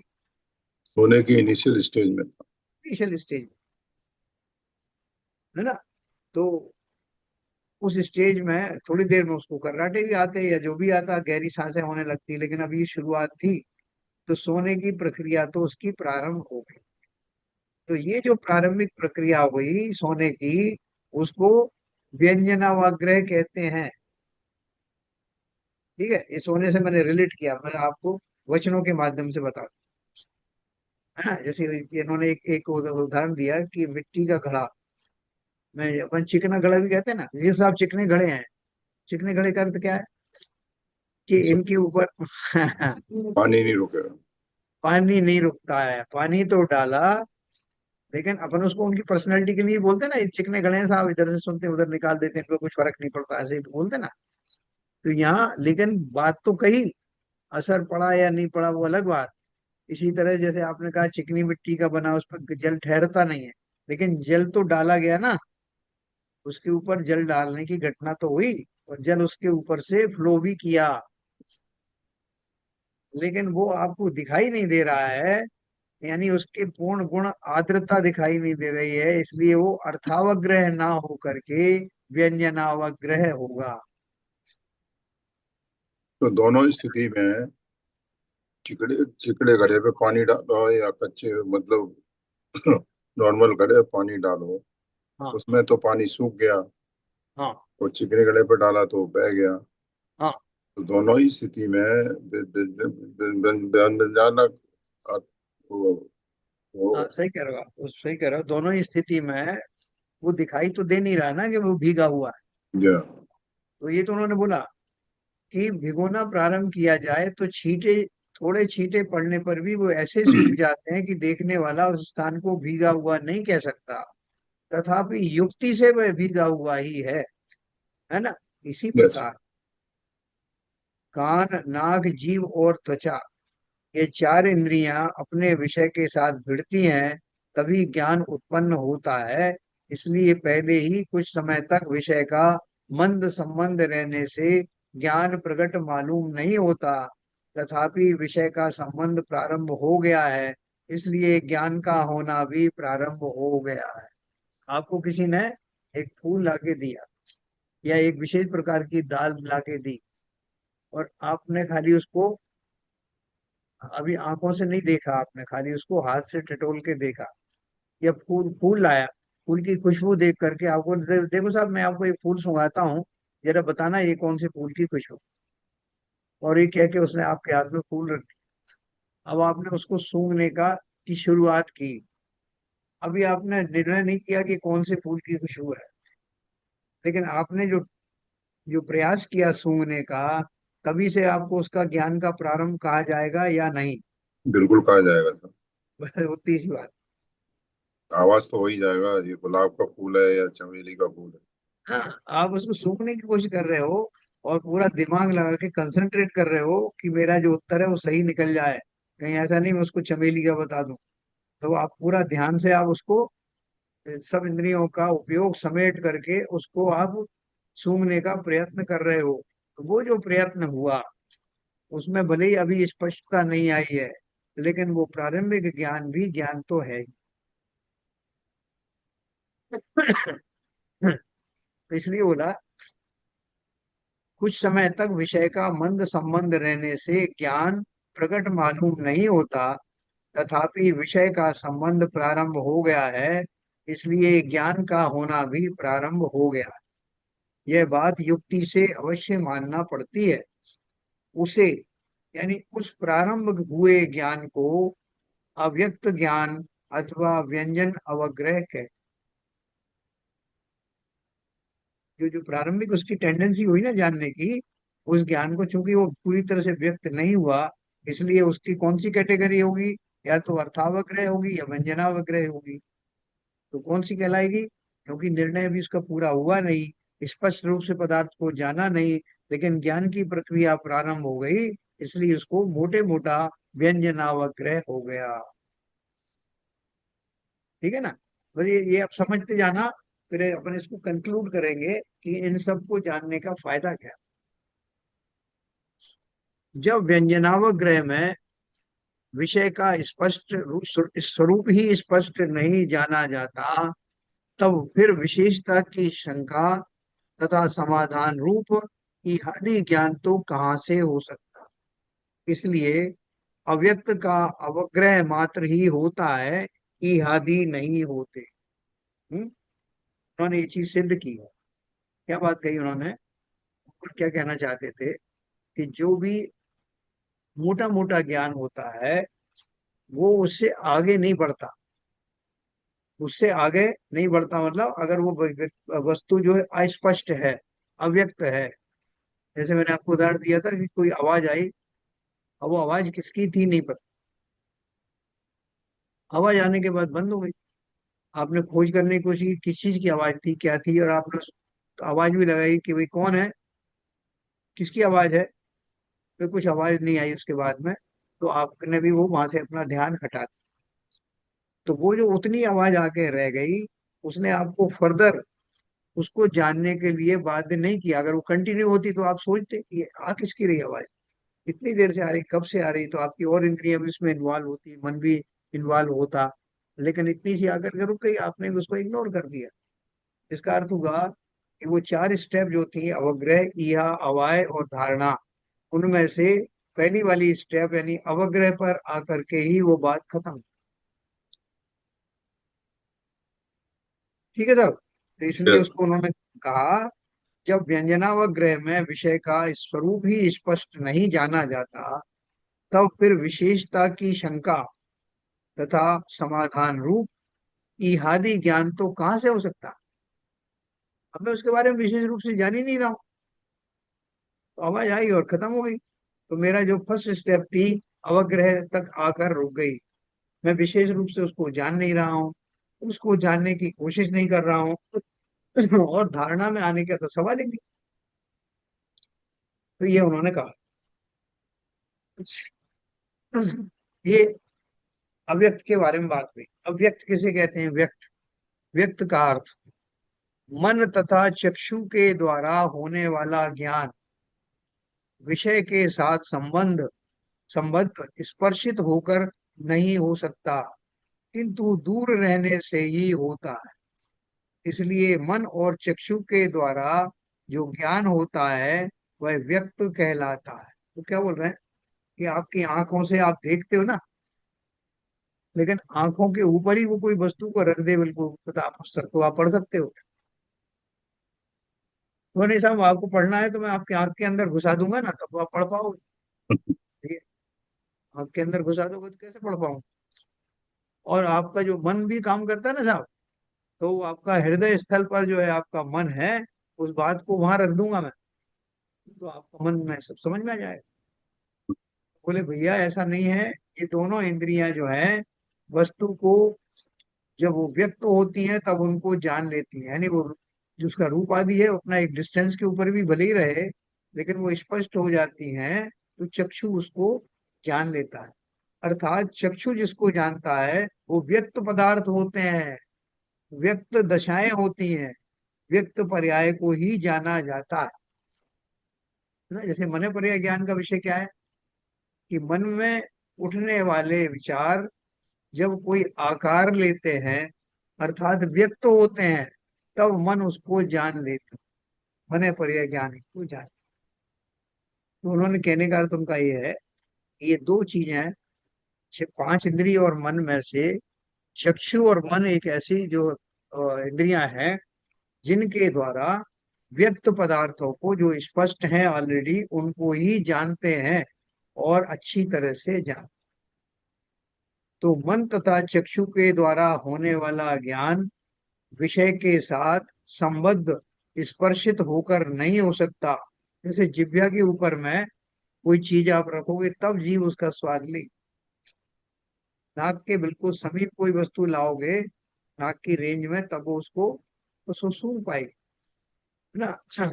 सोने की इनिशियल स्टेज में था। इनिशियल स्टेज, है ना। तो उस स्टेज में थोड़ी देर में उसको कर्राटे भी आते या जो भी आता, गहरी सांसें होने लगती, लेकिन अभी शुरुआत थी, तो सोने की प्रक्रिया तो उसकी प्रारंभ हो गई। तो ये जो प्रारंभिक प्रक्रिया हुई सोने की, उसको व्यंजनावाग्रह कहते हैं। ठीक है, ये सोने से मैंने रिलेट किया, मैं आपको वचनों के माध्यम से बता, है ना। जैसे इन्होंने एक उदाहरण दिया कि मिट्टी का घड़ा, मैं अपन चिकना घड़ा भी कहते हैं ना, ये सब चिकने घड़े हैं। चिकने घड़े का अर्थ क्या है कि सब इनके ऊपर पानी नहीं रुकेगा। पानी नहीं रुकता है, पानी तो डाला, लेकिन अपन उसको उनकी पर्सनैलिटी के लिए बोलते हैं ना, ये चिकने घड़े हैं साहब, इधर से सुनते हैं उधर निकाल देते हैं, इनको कुछ फर्क नहीं पड़ता, ऐसे ही बोलते हैं ना। तो यहाँ लेकिन बात तो कही, असर पड़ा या नहीं पड़ा वो अलग बात। इसी तरह जैसे आपने कहा चिकनी मिट्टी का बना, उस पर जल ठहरता नहीं है, लेकिन जल तो डाला गया ना, उसके ऊपर जल डालने की घटना तो हुई, और जल उसके ऊपर से फ्लो भी किया, लेकिन वो आपको दिखाई नहीं दे रहा है, यानी उसके पूर्ण गुण आर्द्रता दिखाई नहीं दे रही है, इसलिए वो अर्थावग्रह ना हो करके व्यंजनावग्रह होगा। तो दोनों स्थिति में चिकड़े चिकड़े घड़े पे पानी डालो या कच्चे मतलब नॉर्मल घड़े पे पानी डालो, हाँ उसमें तो पानी सूख गया, हाँ और चिकने घड़े पे डाला तो बह गया। हाँ तो दोनों ही स्थिति में व्यंजनाक वो, हाँ, वो सही कह रहे हो आप, सही कह रहे हो, दोनों ही स्थिति में वो दिखाई तो दे नहीं रहा ना कि वो भीगा हुआ है। या तो ये तो उन्होंने बोला कि भिगोना प्रारंभ किया जाए तो छींटे, थोड़े छींटे पड़ने पर भी वो ऐसे सूख जाते हैं कि देखने वाला उस स्थान को भीगा हुआ नहीं कह सकता। तथापि युक्ति से वह भीगा हुआ ही है ना। इसी यस। प्रकार कान, नाक, जीभ और त्वचा, ये चार इंद्रियां अपने विषय के साथ भिड़ती हैं, तभी ज्ञान उत्पन्न होता है। इसलिए पहले ही कुछ समय तक विषय का मंद संबंध रहने से ज्ञान प्रकट मालूम नहीं होता। तथापि विषय का संबंध प्रारंभ हो गया है, इसलिए ज्ञान का होना भी प्रारंभ हो गया है। आपको किसी ने एक फूल लाके दिया, या एक विशेष प्रकार की दाल लाके दी, और आपने खाली उसको अभी आंखों से नहीं देखा, आपने खाली उसको हाथ से टटोल के देखा, या फूल फूल लाया, फूल की खुशबू देख करके आपको देखो साहब मैं आपको एक फूल सुंघाता हूँ, जरा बताना ये कौन से फूल की खुशबू। और ये कह के उसने आपके हाथ में फूल रख दिया। अब आपने उसको सूंघने का की शुरुआत की। अभी आपने निर्णय नहीं किया कि कौन से फूल की खुशबू है, लेकिन आपने जो जो प्रयास किया सूंघने का, तभी से आपको उसका ज्ञान का प्रारंभ कहा जाएगा या नहीं? बिल्कुल कहा जाएगा सर। बस उतनी सी बात। आवाज तो हो ही जाएगा, ये गुलाब का फूल है या चमेली का फूल है। हाँ, आप उसको सूंघने की कोशिश कर रहे हो और पूरा दिमाग लगा के कंसंट्रेट कर रहे हो कि मेरा जो उत्तर है वो सही निकल जाए, कहीं ऐसा नहीं मैं उसको चमेली का बता दूं। तो आप पूरा ध्यान से आप उसको सब इंद्रियों का उपयोग समेट करके उसको आप सूंघने का प्रयत्न कर रहे हो। तो वो जो प्रयत्न हुआ उसमें भले ही अभी स्पष्टता नहीं आई है, लेकिन वो प्रारंभिक ज्ञान भी ज्ञान तो है ही। तो इसलिए बोला, कुछ समय तक विषय का मंद संबंध रहने से ज्ञान प्रकट मालूम नहीं होता, तथापि विषय का संबंध प्रारंभ हो गया है, इसलिए ज्ञान का होना भी प्रारंभ हो गया। यह बात युक्ति से अवश्य मानना पड़ती है। उसे, यानी उस प्रारंभ हुए ज्ञान को अव्यक्त ज्ञान अथवा व्यंजन अवग्रह कह। जो जो प्रारंभिक उसकी टेंडेंसी हुई ना जानने की, उस ज्ञान को चूंकि वो पूरी तरह से व्यक्त नहीं हुआ, इसलिए उसकी कौन सी कैटेगरी होगी? या तो अर्थावग्रह होगी या व्यंजनावग्रह होगी। तो कौन सी कहलाएगी? क्योंकि निर्णय अभी उसका पूरा हुआ नहीं, स्पष्ट रूप से पदार्थ को जाना नहीं, लेकिन ज्ञान की प्रक्रिया प्रारंभ हो गई, इसलिए उसको मोटे मोटा व्यंजनावग्रह हो गया। ठीक है ना? बस ये आप समझते जाना, फिर अपन इसको कंक्लूड करेंगे कि इन सब को जानने का फायदा क्या है। जब व्यंजनावग्रह में विषय का स्पष्ट स्वरूप ही स्पष्ट नहीं जाना जाता, तब फिर विशेषता की शंका तथा समाधान रूप इत्यादि ज्ञान तो कहाँ से हो सकता। इसलिए अव्यक्त का अवग्रह मात्र ही होता है, इत्यादि नहीं होते। उन्होंने ये चीज सिद्ध की है। क्या बात कही उन्होंने? और क्या कहना चाहते थे कि जो भी मोटा मोटा ज्ञान होता है वो उससे आगे नहीं बढ़ता। उससे आगे नहीं बढ़ता मतलब अगर वो वस्तु जो है अस्पष्ट है, अव्यक्त है। जैसे मैंने आपको उदाहरण दिया था कि कोई आवाज आई, अब वो आवाज किसकी थी नहीं पता, आवाज आने के बाद बंद हो गई। आपने खोज करने की कोशिश की किस चीज की आवाज थी, क्या थी, और आपने तो आवाज भी लगाई कि भाई कौन है, किसकी आवाज है, फिर कुछ आवाज नहीं आई उसके बाद में। तो आपने भी वो वहां से अपना ध्यान हटा दिया। तो वो जो उतनी आवाज आके रह गई, उसने आपको फर्दर उसको जानने के लिए बाध्य नहीं किया। अगर वो कंटिन्यू होती तो आप सोचते कि ये आ किसकी रही आवाज, इतनी देर से आ रही, कब से आ रही, तो आपकी और इंद्रियां भी इसमें इन्वॉल्व होती, मन भी इन्वॉल्व होता। लेकिन इतनी सी आकर के रुक गई, आपने भी उसको इग्नोर कर दिया। इसका अर्थ हुआ कि वो चार स्टेप जो थी, अवग्रह, इहा, अवाय और धारणा, उनमें से पहली वाली स्टेप यानी अवग्रह पर आकर के ही वो बात खत्म। ठीक है साहब? तो इसलिए Yes, उसको उन्होंने कहा, जब व्यंजनावग्रह में विषय का स्वरूप ही स्पष्ट नहीं जाना जाता, तब फिर विशेषता की शंका तथा समाधान रूप इहादी ज्ञान तो कहाँ से हो सकता। अब मैं उसके बारे में विशेष रूप से जान ही नहीं रहा हूँ। तो आवाज आई और खत्म हो गई, तो मेरा जो फर्स्ट स्टेप थी अवग्रह तक आकर रुक गई। मैं विशेष रूप से उसको जान नहीं रहा हूँ, उसको जानने की कोशिश नहीं कर रहा हूँ। और धारणा में आने का तो सवाल ही नहीं। तो ये उन्होंने कहा। ये अव्यक्त के बारे में बात हुई। अव्यक्त किसे कहते हैं? व्यक्त, व्यक्त का अर्थ मन तथा चक्षु के द्वारा होने वाला ज्ञान, विषय के साथ संबद्ध स्पर्शित होकर नहीं हो सकता, किंतु दूर रहने से ही होता है। इसलिए मन और चक्षु के द्वारा जो ज्ञान होता है वह व्यक्त कहलाता है। तो क्या बोल रहे हैं कि आपकी आंखों से आप देखते हो ना, लेकिन आंखों के ऊपर ही वो कोई वस्तु को रख दे, बिल्कुल पता पुस्तक तो आप पढ़ सकते हो। तो नहीं साहब, आपको पढ़ना है तो मैं आपकी आंख के अंदर घुसा दूंगा ना, तब आप पढ़ पाओगे। ठीक है? आंख के अंदर घुसा दोगे तो कैसे पढ़ पाऊंगा? और आपका जो मन भी काम करता है ना साहब, तो आपका हृदय स्थल पर जो है आपका मन है, उस बात को वहां रख दूंगा मैं, तो आपका मन में सब समझ में आ जाएगा। बोले भैया ऐसा नहीं है, ये दोनों इंद्रियां जो है वस्तु को जब वो व्यक्त होती हैं तब उनको जान लेती है, यानी वो जो उसका रूप आदि है अपना एक डिस्टेंस के ऊपर भी भले ही रहे, लेकिन वो स्पष्ट हो जाती हैं तो चक्षु उसको जान लेता है। अर्थात चक्षु जिसको जानता है वो व्यक्त पदार्थ होते हैं, व्यक्त दशाएं होती हैं, व्यक्त पर्याय को ही जाना जाता है ना। जैसे मन पर्याय ज्ञान का विषय क्या है कि मन में उठने वाले विचार जब कोई आकार लेते हैं अर्थात व्यक्त होते हैं, तब मन उसको जान लेता है, मन पर्याय ज्ञान को जान। तो उन्होंने कहने का अर्थ उनका ये है, ये दो चीजें हैं, पांच इंद्रिय और मन में से चक्षु और मन एक ऐसी जो इंद्रियां हैं जिनके द्वारा व्यक्त पदार्थों को जो स्पष्ट हैं ऑलरेडी उनको ही जानते हैं और अच्छी तरह से जान। तो मन तथा चक्षु के द्वारा होने वाला ज्ञान विषय के साथ संबद्ध स्पर्शित होकर नहीं हो सकता। जैसे जिह्वा के ऊपर में कोई चीज आप रखोगे तब जीव उसका स्वाद ले, नाक के बिल्कुल समीप कोई वस्तु लाओगे नाक की रेंज में तब वो उसको सूंघ पाएगी, है ना।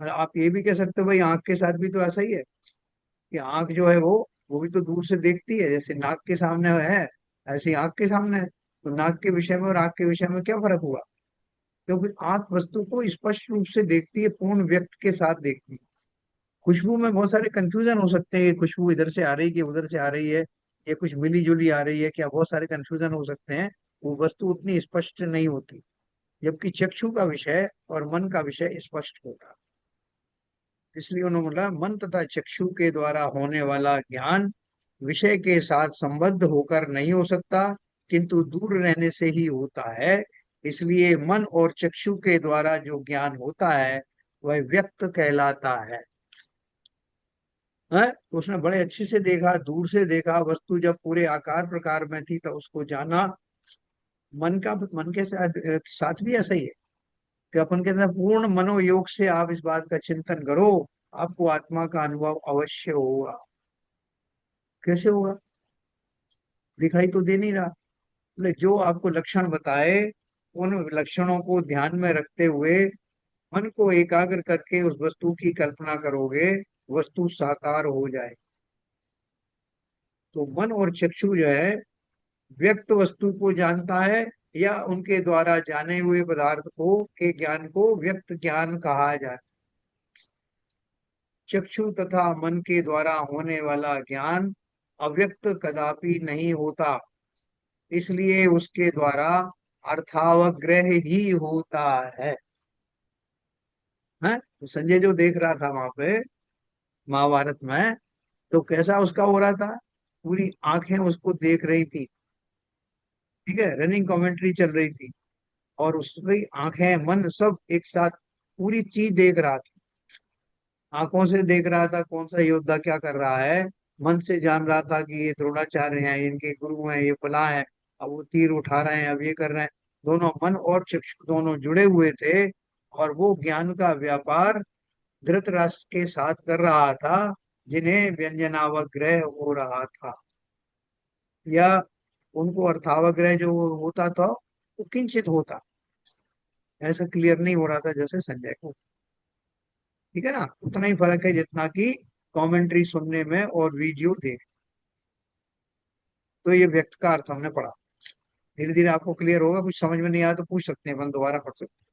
और आप ये भी कह सकते हो भाई आंख के साथ भी तो ऐसा ही है कि आंख जो है वो भी तो दूर से देखती है, जैसे नाक के सामने है ऐसे ही आंख के सामने है, तो नाक के विषय में और आंख के विषय में क्या फर्क हुआ, क्योंकि आंख वस्तु को स्पष्ट रूप से देखती है, पूर्ण व्यक्त के साथ देखती है। खुशबू में बहुत सारे कंफ्यूजन हो सकते हैं, ये खुशबू इधर से आ रही है कि उधर से आ रही है, ये कुछ मिली जुली आ रही है क्या, बहुत सारे कंफ्यूजन हो सकते हैं, वो वस्तु उतनी स्पष्ट नहीं होती। जबकि चक्षु का विषय और मन का विषय स्पष्ट होता है। इसलिए उन्होंने बोला मन तथा चक्षु के द्वारा होने वाला ज्ञान विषय के साथ संबद्ध होकर नहीं हो सकता, किंतु दूर रहने से ही होता है। इसलिए मन और चक्षु के द्वारा जो ज्ञान होता है वह व्यक्त कहलाता है। तो उसने बड़े अच्छे से देखा, दूर से देखा वस्तु, जब पूरे आकार प्रकार में थी तो उसको जाना। मन के साथ भी ऐसा ही है कि अपन कहते हैं पूर्ण मनोयोग से आप इस बात का चिंतन करो, आपको आत्मा का अनुभव अवश्य होगा। कैसे होगा, दिखाई तो दे नहीं रहा, बोले जो आपको लक्षण बताए उन लक्षणों को ध्यान में रखते हुए मन को एकाग्र करके उस वस्तु की कल्पना करोगे, वस्तु साकार हो जाए। तो मन और चक्षु जो है व्यक्त वस्तु को जानता है या उनके द्वारा जाने हुए पदार्थ को के ज्ञान को व्यक्त ज्ञान कहा जाता है। चक्षु तथा मन के द्वारा होने वाला ज्ञान अव्यक्त कदापि नहीं होता, इसलिए उसके द्वारा अर्थावग्रह ही होता है। हैं? तो संजय जो देख रहा था वहां पे महाभारत में, तो कैसा उसका हो रहा था, पूरी आंखें उसको देख रही थी, ठीक है, रनिंग कमेंट्री चल रही थी, और उसकी आंखें मन सब एक साथ पूरी चीज देख रहा था। आंखों से देख रहा था कौन सा योद्धा क्या कर रहा है, मन से जान रहा था कि ये द्रोणाचार्य हैं, इनके गुरु हैं, ये फला है, अब वो तीर उठा रहे हैं, अब ये कर रहे हैं। दोनों मन और चक्षु दोनों जुड़े हुए थे, और वो ज्ञान का व्यापार धृतराष्ट्र के साथ कर रहा था, जिन्हें व्यंजनावग्रह हो रहा था, या उनको अर्थावग्रह जो होता था वो किंचित होता, ऐसा क्लियर नहीं हो रहा था जैसे संजय को। ठीक है ना, उतना ही फर्क है जितना कि कमेंट्री सुनने में और वीडियो देख। तो ये व्यक्त का अर्थ हमने पढ़ा, धीरे धीरे आपको क्लियर होगा, कुछ समझ में नहीं आया तो पूछ सकते हैं, अपन दोबारा पढ़ सकते हैं।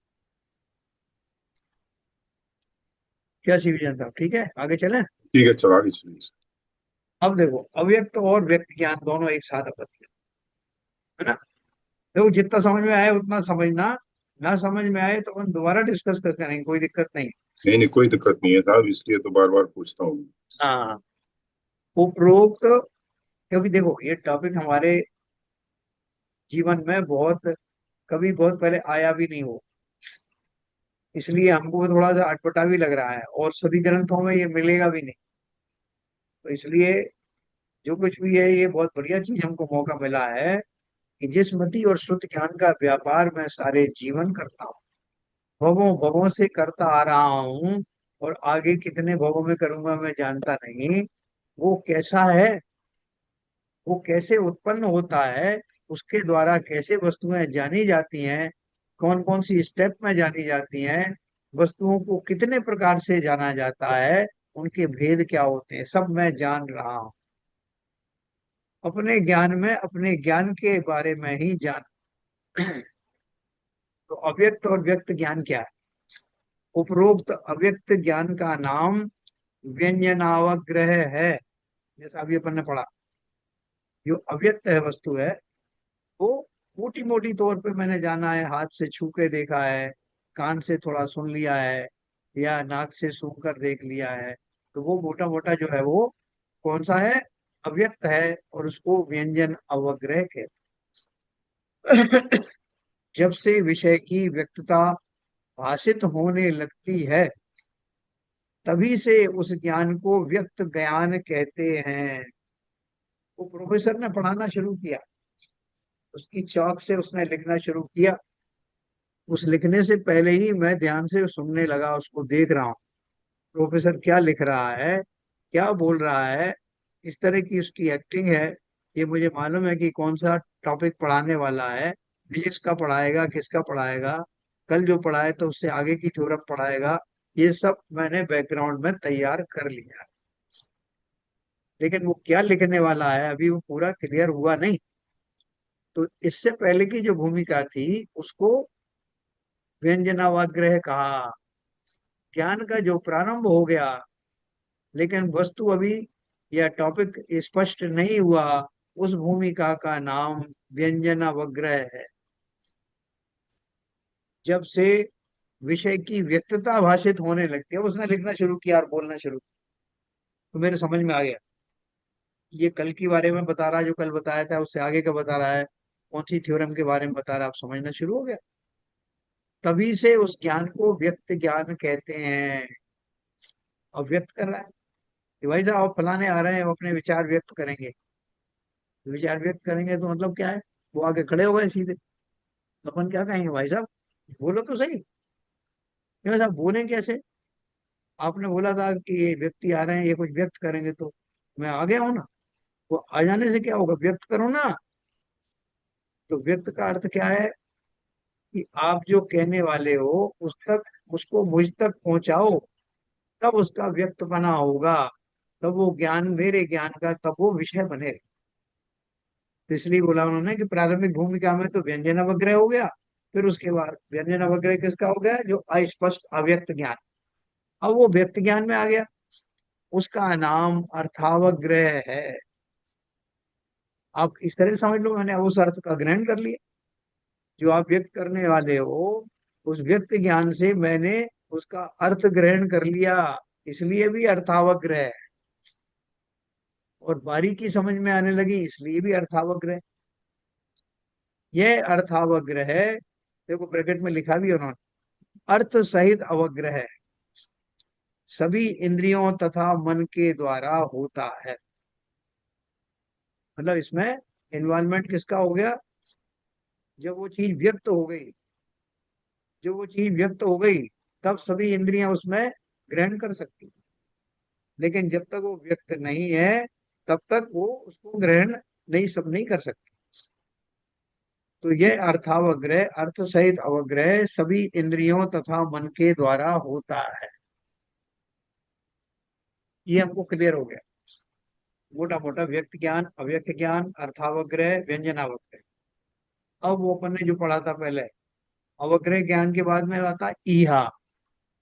क्या सीविजन था, ठीक है, आगे चले। ठीक है, चलो आगे चलिए। अब देखो अव्यक्त और व्यक्त ज्ञान दोनों एक साथ अपत्य है ना। देखो जितना समझ में आए उतना समझना, ना समझ में आए तो अपन दोबारा डिस्कस कर करेंगे, कोई दिक्कत नहीं। नहीं नहीं, कोई दिक्कत नहीं है साहब, इसलिए तो बार बार पूछता हूँ। हाँ, उपरोक्त, क्योंकि देखो ये टॉपिक हमारे जीवन में बहुत कभी बहुत पहले आया भी नहीं हो, इसलिए हमको थोड़ा सा अटपटा भी लग रहा है, और सभी ग्रंथों में ये मिलेगा भी नहीं। तो इसलिए जो कुछ भी है ये बहुत बढ़िया चीज हमको मौका मिला है कि जिस मति और शुद्ध ज्ञान का व्यापार मैं सारे जीवन करता हूँ, भवों भवों से करता आ रहा हूँ, और आगे कितने भवों में करूंगा मैं जानता नहीं। वो कैसा है, वो कैसे उत्पन्न होता है, उसके द्वारा कैसे वस्तुएं जानी जाती हैं, कौन कौन सी स्टेप में जानी जाती हैं, वस्तुओं को कितने प्रकार से जाना जाता है, उनके भेद क्या होते हैं, सब मैं जान रहा हूँ। अपने ज्ञान में अपने ज्ञान के बारे में ही जान। तो अव्यक्त और व्यक्त ज्ञान क्या है? उपरोक्त अव्यक्त ज्ञान का नाम व्यंजनावग्रह है। जैसा अभी अपन ने पढ़ा, जो अव्यक्त है वस्तु है, वो मोटी मोटी तौर पे मैंने जाना है, हाथ से छू के देखा है, कान से थोड़ा सुन लिया है, या नाक से सूंघ कर देख लिया है। तो वो मोटा मोटा जो है वो कौन सा है? अव्यक्त है, और उसको व्यंजन अवग्रह कहते हैं। जब से विषय की व्यक्तता भाषित होने लगती है, तभी से उस ज्ञान को व्यक्त ज्ञान कहते हैं। वो प्रोफेसर ने पढ़ाना शुरू किया, उसकी चौक से उसने लिखना शुरू किया। उस लिखने से पहले ही मैं ध्यान से सुनने लगा, उसको देख रहा हूँ प्रोफेसर क्या लिख रहा है, क्या बोल रहा है, इस तरह की उसकी एक्टिंग है। ये मुझे मालूम है कि कौन सा टॉपिक पढ़ाने वाला है, फिजिक्स का पढ़ाएगा, किसका पढ़ाएगा, कल जो पढ़ाए तो उससे आगे की थ्योरम पढ़ाएगा। ये सब मैंने बैकग्राउंड में तैयार कर लिया, लेकिन वो क्या लिखने वाला है अभी वो पूरा क्लियर हुआ नहीं। तो इससे पहले की जो भूमिका थी उसको व्यंजनावाग्रह कहा। ज्ञान का जो प्रारंभ हो गया, लेकिन वस्तु अभी या टॉपिक स्पष्ट नहीं हुआ, उस भूमिका का नाम व्यंजनावग्रह है। जब से विषय की व्यक्तता भाषित होने लगती है, उसने लिखना शुरू किया और बोलना शुरू किया, तो मेरे समझ में आ गया ये कल के बारे में बता रहा है, जो कल बताया था उससे आगे का बता रहा है, कौन सी थ्योरम के बारे में बता रहा है, आप समझना शुरू हो गया। तभी से उस ज्ञान को व्यक्त ज्ञान कहते हैं। और व्यक्त कर रहा है कि भाई साहब आप फलाने आ रहे हैं, वो अपने विचार व्यक्त करेंगे। विचार व्यक्त करेंगे तो मतलब क्या है? वो आगे खड़े हो गए सीधे, तो अपन क्या कहेंगे? भाई साहब बोलो तो सही। क्यों साहब बोलें कैसे? आपने बोला था कि ये व्यक्ति आ रहे हैं, ये कुछ व्यक्त करेंगे, तो मैं आ गया हूं ना। वो आ जाने से क्या होगा? व्यक्त करो ना। तो व्यक्त का अर्थ क्या है? कि आप जो कहने वाले हो उस तक, उसको मुझ तक पहुंचाओ, तब उसका व्यक्त बना होगा, तब वो ज्ञान मेरे ज्ञान का, तब वो विषय बनेगा। तो इसलिए बोला उन्होंने कि प्रारंभिक भूमिका में तो व्यंजन अवग्रह हो गया, फिर उसके बाद व्यंजन अवग्रह किसका हो गया? जो अस्पष्ट अव्यक्त ज्ञान। अब वो व्यक्त ज्ञान में आ गया, उसका नाम अर्थावग्रह है। आप इस तरह से समझ लो, मैंने उस अर्थ का ग्रहण कर लिया जो आप व्यक्त करने वाले हो। उस व्यक्त ज्ञान से मैंने उसका अर्थ ग्रहण कर लिया, इसलिए भी अर्थावग्रह है। और बारीकी समझ में आने लगी, इसलिए भी अर्थावग्रह। यह अर्थावग्रह, देखो ब्रैकेट में लिखा भी है उन्होंने, अर्थ सहित अवग्रह सभी इंद्रियों तथा मन के द्वारा होता है। मतलब इसमें इन्वॉल्वमेंट किसका हो गया? जब वो चीज व्यक्त हो गई, जब वो चीज व्यक्त हो गई, तब सभी इंद्रियां उसमें ग्रहण कर सकती। लेकिन जब तक वो व्यक्त नहीं है, तब तक वो उसको ग्रहण नहीं, सब नहीं कर सकती। तो यह अर्थावग्रह, अर्थ सहित अवग्रह सभी इंद्रियों तथा मन के द्वारा होता है। ये हमको क्लियर हो गया, मोटा मोटा व्यक्त ज्ञान, अव्यक्त ज्ञान, अर्थावग्रह, व्यंजनावग्रह। अब वो अपन ने जो पढ़ा था पहले, अवग्रह ज्ञान के बाद में आता है ईहा,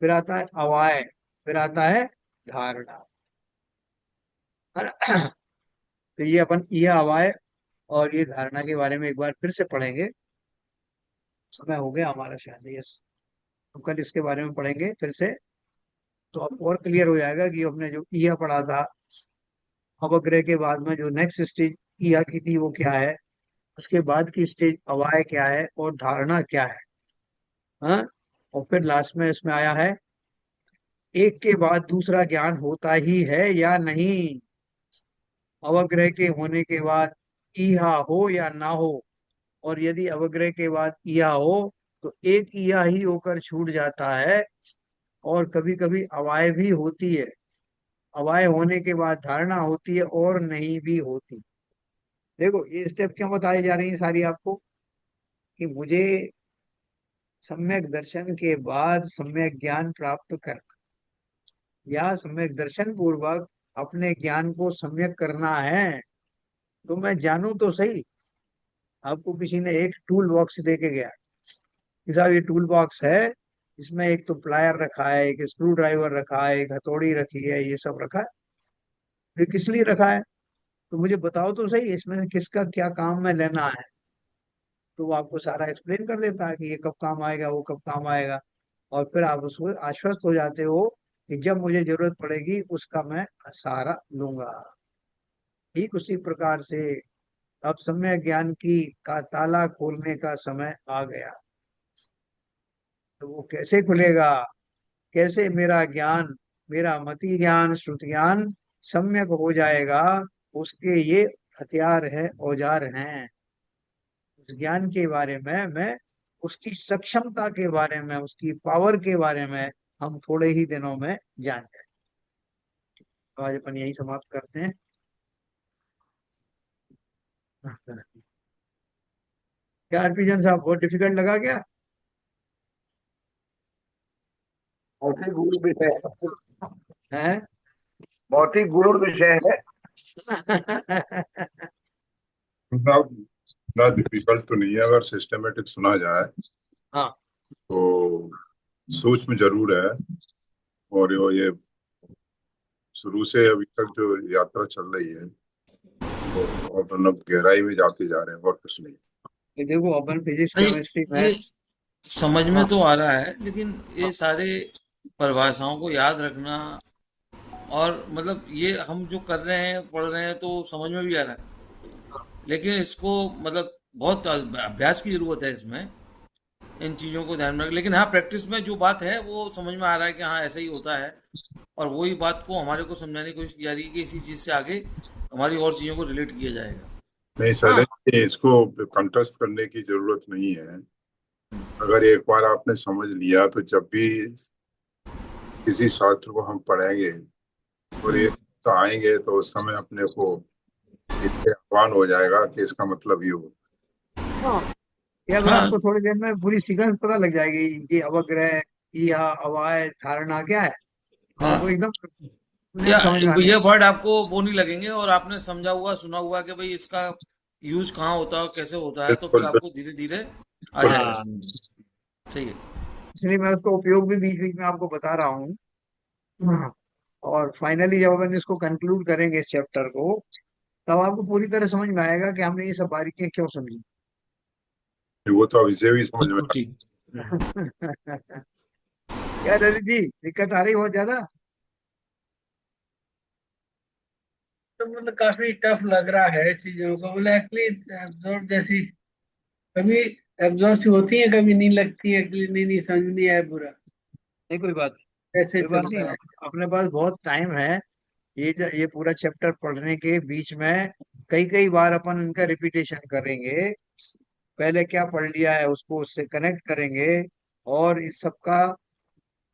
फिर आता है अवाय, फिर आता है धारणा, है ना? तो ये अपन ईहा, अवाय और ये धारणा के बारे में एक बार फिर से पढ़ेंगे। समय हो गया हमारा शायद, यस। तो कल इसके बारे में पढ़ेंगे फिर से, तो अब और क्लियर हो जाएगा कि हमने जो ईहा पढ़ा था, अवग्रह के बाद में जो नेक्स्ट स्टेज ईहा की थी वो क्या है, उसके बाद की स्टेज अवाय क्या है, और धारणा क्या है। हाँ, और फिर लास्ट में इसमें आया है, एक के बाद दूसरा ज्ञान होता ही है या नहीं। अवग्रह के होने के बाद ईहा हो या ना हो, और यदि अवग्रह के बाद ईहा हो तो एक ईहा ही होकर छूट जाता है, और कभी कभी अवाय भी होती है। अवाय होने के बाद धारणा होती है और नहीं भी होती। देखो ये स्टेप क्यों बताई जा रही है सारी आपको, कि मुझे सम्यक दर्शन के बाद सम्यक ज्ञान प्राप्त कर, या सम्यक दर्शन पूर्वक अपने ज्ञान को सम्यक करना है। तो मैं जानूं तो सही। आपको किसी ने एक टूल बॉक्स दे के गया कि साहब ये टूल बॉक्स है, इसमें एक तो प्लायर रखा है, एक स्क्रू ड्राइवर रखा है, एक हथौड़ी रखी है, ये सब रखा है। ये किस लिए रखा है, तो मुझे बताओ तो सही इसमें से किसका क्या काम में लेना है। तो वो आपको सारा एक्सप्लेन कर देता है कि ये कब काम आएगा, वो कब काम आएगा। और फिर आप उसको आश्वस्त हो जाते हो कि जब मुझे जरूरत पड़ेगी उसका मैं सहारा लूंगा। ठीक उसी प्रकार से अब समय ज्ञान की का ताला खोलने का समय आ गया। तो वो कैसे खुलेगा, कैसे मेरा ज्ञान, मेरा मति ज्ञान श्रुति ज्ञान सम्यक हो जाएगा, उसके ये हथियार है, औजार हैं। उस ज्ञान के बारे में मैं, उसकी सक्षमता के बारे में, उसकी पावर के बारे में हम थोड़े ही दिनों में जान जाए। तो आज अपन यही समाप्त करते हैं। क्या हरभजन साहब बहुत डिफिकल्ट लगा क्या? बहुत ही गूढ़ विषय है। है? बहुत ही गूढ़ विषय है। मतलब इतना डिफिकल्ट तो नहीं है, अगर सिस्टमेटिक सुना जाए हाँ। तो सूक्ष्म जरूर है। और ये शुरू से अभी तक जो यात्रा चल रही है, तो अपन अब गहराई में जाते जा रहे हैं और कुछ नहीं। ये देखो अपन फिजिक्स नहीं, केमिस्ट्री में। ये समझ में हाँ तो आ रहा है, लेकिन हाँ ये सारे परिभाषाओं को याद रखना, और मतलब ये हम जो कर रहे हैं, पढ़ रहे हैं, तो समझ में भी आ रहा है, लेकिन इसको मतलब बहुत अभ्यास की जरूरत है इसमें, इन चीजों को ध्यान में रख। लेकिन हाँ, प्रैक्टिस में जो बात है वो समझ में आ रहा है कि हाँ ऐसा ही होता है, और वही बात को हमारे को समझाने की कोशिश की जा रही है कि इसी चीज से आगे हमारी और चीजों को रिलेट किया जाएगा। नहीं हाँ शैलेश जी, इसको कंटेस्ट करने की जरूरत नहीं है। अगर एक बार आपने समझ लिया तो जब भी किसी शास्त्र को हम पढ़ेंगे और ये तो आएंगे, तो उस समय अपने को इससे आह्वान हो जाएगा कि इसका मतलब ये हो। हाँ। ये अगर हाँ आपको थोड़ी देर में पूरी सीक्वेंस पता लग जाएगी कि अवग्रह, या अवाय, धारणा क्या है, तो हाँ, आपको एकदम या समझ में आ ये जाएगा। वर्ड आपको वो नहीं लगेंगे, और आपने समझा हुआ सुना हुआ कि भाई इसका यूज कहाँ होता है और कैसे होता है, तो फिर बिल्कुल आपको धीरे धीरे आ बिल्कुल। जाएगा हाँ, समझ में। सही है। इसलिए मैं उसका उपयोग भी बीच बीच में आपको बता रहा हूँ। हाँ। और फाइनली जब अपन इसको कंक्लूड करेंगे इस चैप्टर को, तब आपको पूरी तरह समझ में आएगा कि हमने ये सब बारीकियां क्यों समझी। वो तो अब इसे भी समझ में बिल्कुल ठीक। क्या ललित जी, दिक्कत आ रही बहुत ज्यादा? तो मतलब काफी टफ लग रहा है चीजों को, मतलब एक्चुअली एब्जॉर्ब जैसी कभी एब्जॉर्ब सी होती है, कभी नहीं लगती है, एक्चुअली नहीं नहीं समझ में नहीं आया पूरा नहीं कोई बात नहीं, कैसे कोई बात नहीं। चलता है। अपने पास बहुत टाइम है। ये पूरा चैप्टर पढ़ने के बीच में कई कई बार अपन इनका रिपीटेशन करेंगे। पहले क्या पढ़ लिया है उसको उससे कनेक्ट करेंगे, और इस सबका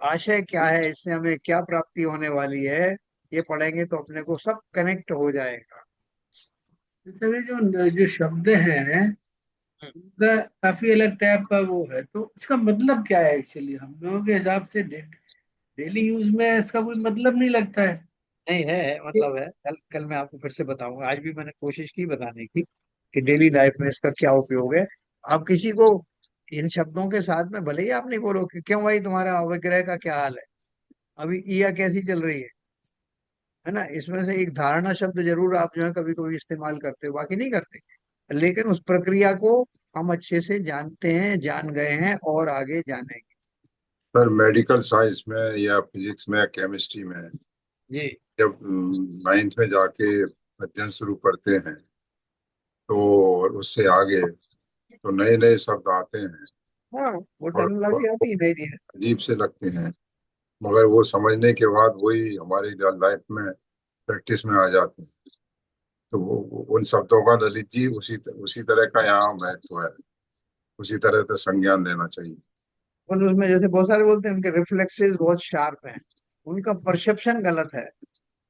आशय क्या है, इससे हमें क्या प्राप्ति होने वाली है, ये पढ़ेंगे तो अपने को सब कनेक्ट हो जाएगा। तो ये जो जो शब्द है उनका काफी अलग टाइप का वो है, तो इसका मतलब क्या है एक्चुअली हम लोगों के हिसाब से डेली यूज में इसका कोई मतलब नहीं लगता है। नहीं है, मतलब है। कल कल मैं आपको फिर से बताऊंगा। आज भी मैंने कोशिश की बताने की कि डेली लाइफ में इसका क्या उपयोग है। आप किसी को इन शब्दों के साथ में भले ही आप नहीं बोलो कि क्यों भाई तुम्हारा अवग्रह का क्या हाल है, अभी ईया कैसी चल रही है ना, इसमें से एक धारणा शब्द जरूर आप जो है कभी कभी इस्तेमाल करते हो, बाकी नहीं करते। लेकिन उस प्रक्रिया को हम अच्छे से जानते हैं, जान गए हैं और आगे जानेंगे। सर मेडिकल साइंस में या फिजिक्स में या केमिस्ट्री में जी। जब नाइन्थ में जाके अध्ययन शुरू करते हैं, तो उससे आगे तो नए नए शब्द आते हैं हाँ, वो और टर्मिनोलॉजी आती ही नहीं रही है। अजीब से लगते हैं, मगर वो समझने के बाद वही हमारी लाइफ में प्रैक्टिस में आ जाते हैं। तो उन शब्दों का ललित जी उसी तरह का यहाँ महत्व है, उसी तरह से संज्ञान लेना चाहिए। और उसमें जैसे बहुत सारे बोलते हैं उनके रिफ्लेक्सेस बहुत शार्प हैं, उनका परसेप्शन गलत है,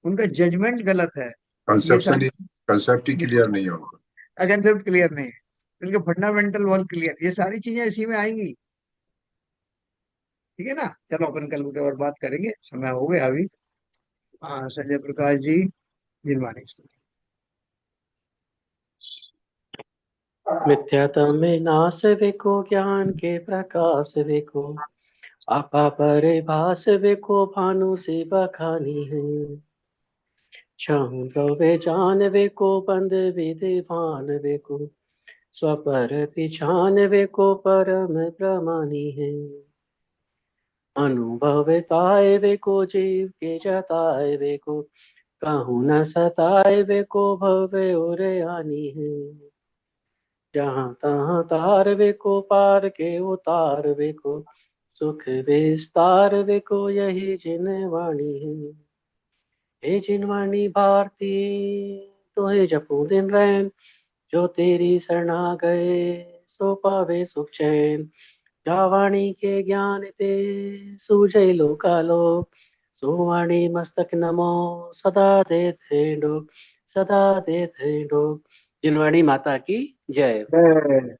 उनका जजमेंट गलत है। ये कंसेप्शन ही सारी कंसेप्ट ही क्लियर नहीं है उनका। कंसेप्ट क्लियर नहीं है, उनके फंडामेंटल बहुत क्लियर, ये सारी चीजें इसी में आएंगी। ठीक है ना, चलो अपन कल को और बात करेंगे, समय हो गया अभी। हाँ, संजय प्रकाश जी, जिनवाणी। मिथ्यात्व में नाश वेको, ज्ञान के प्रकाश वेको, आपा परिभाष वेको, भानु से बखानी है। छहु गवे जान वेको, बंद विधि भान वेको, स्वपर पिछान वेको, परम प्रमानी है। अनुभव ताय वेको, जीव के जताए वेको, कहूँ न सताए वेको, भवे और आनी है। जहाँ तहाँ तार वेको, पार के उतार वेको, सुख विस्तार वेको, यही जिनवाणी है। हे जिनवाणी भारती, तुहे जपू दिन रैन, जो तेरी शरणा गए, सो पावे सुख चैन। जा वाणी के ज्ञान ते, सूझे लोकालोक, सो वाणी मस्तक नमो, सदा देते डोक, सदा देते डोक। जिनवाणी माता की जय। जय।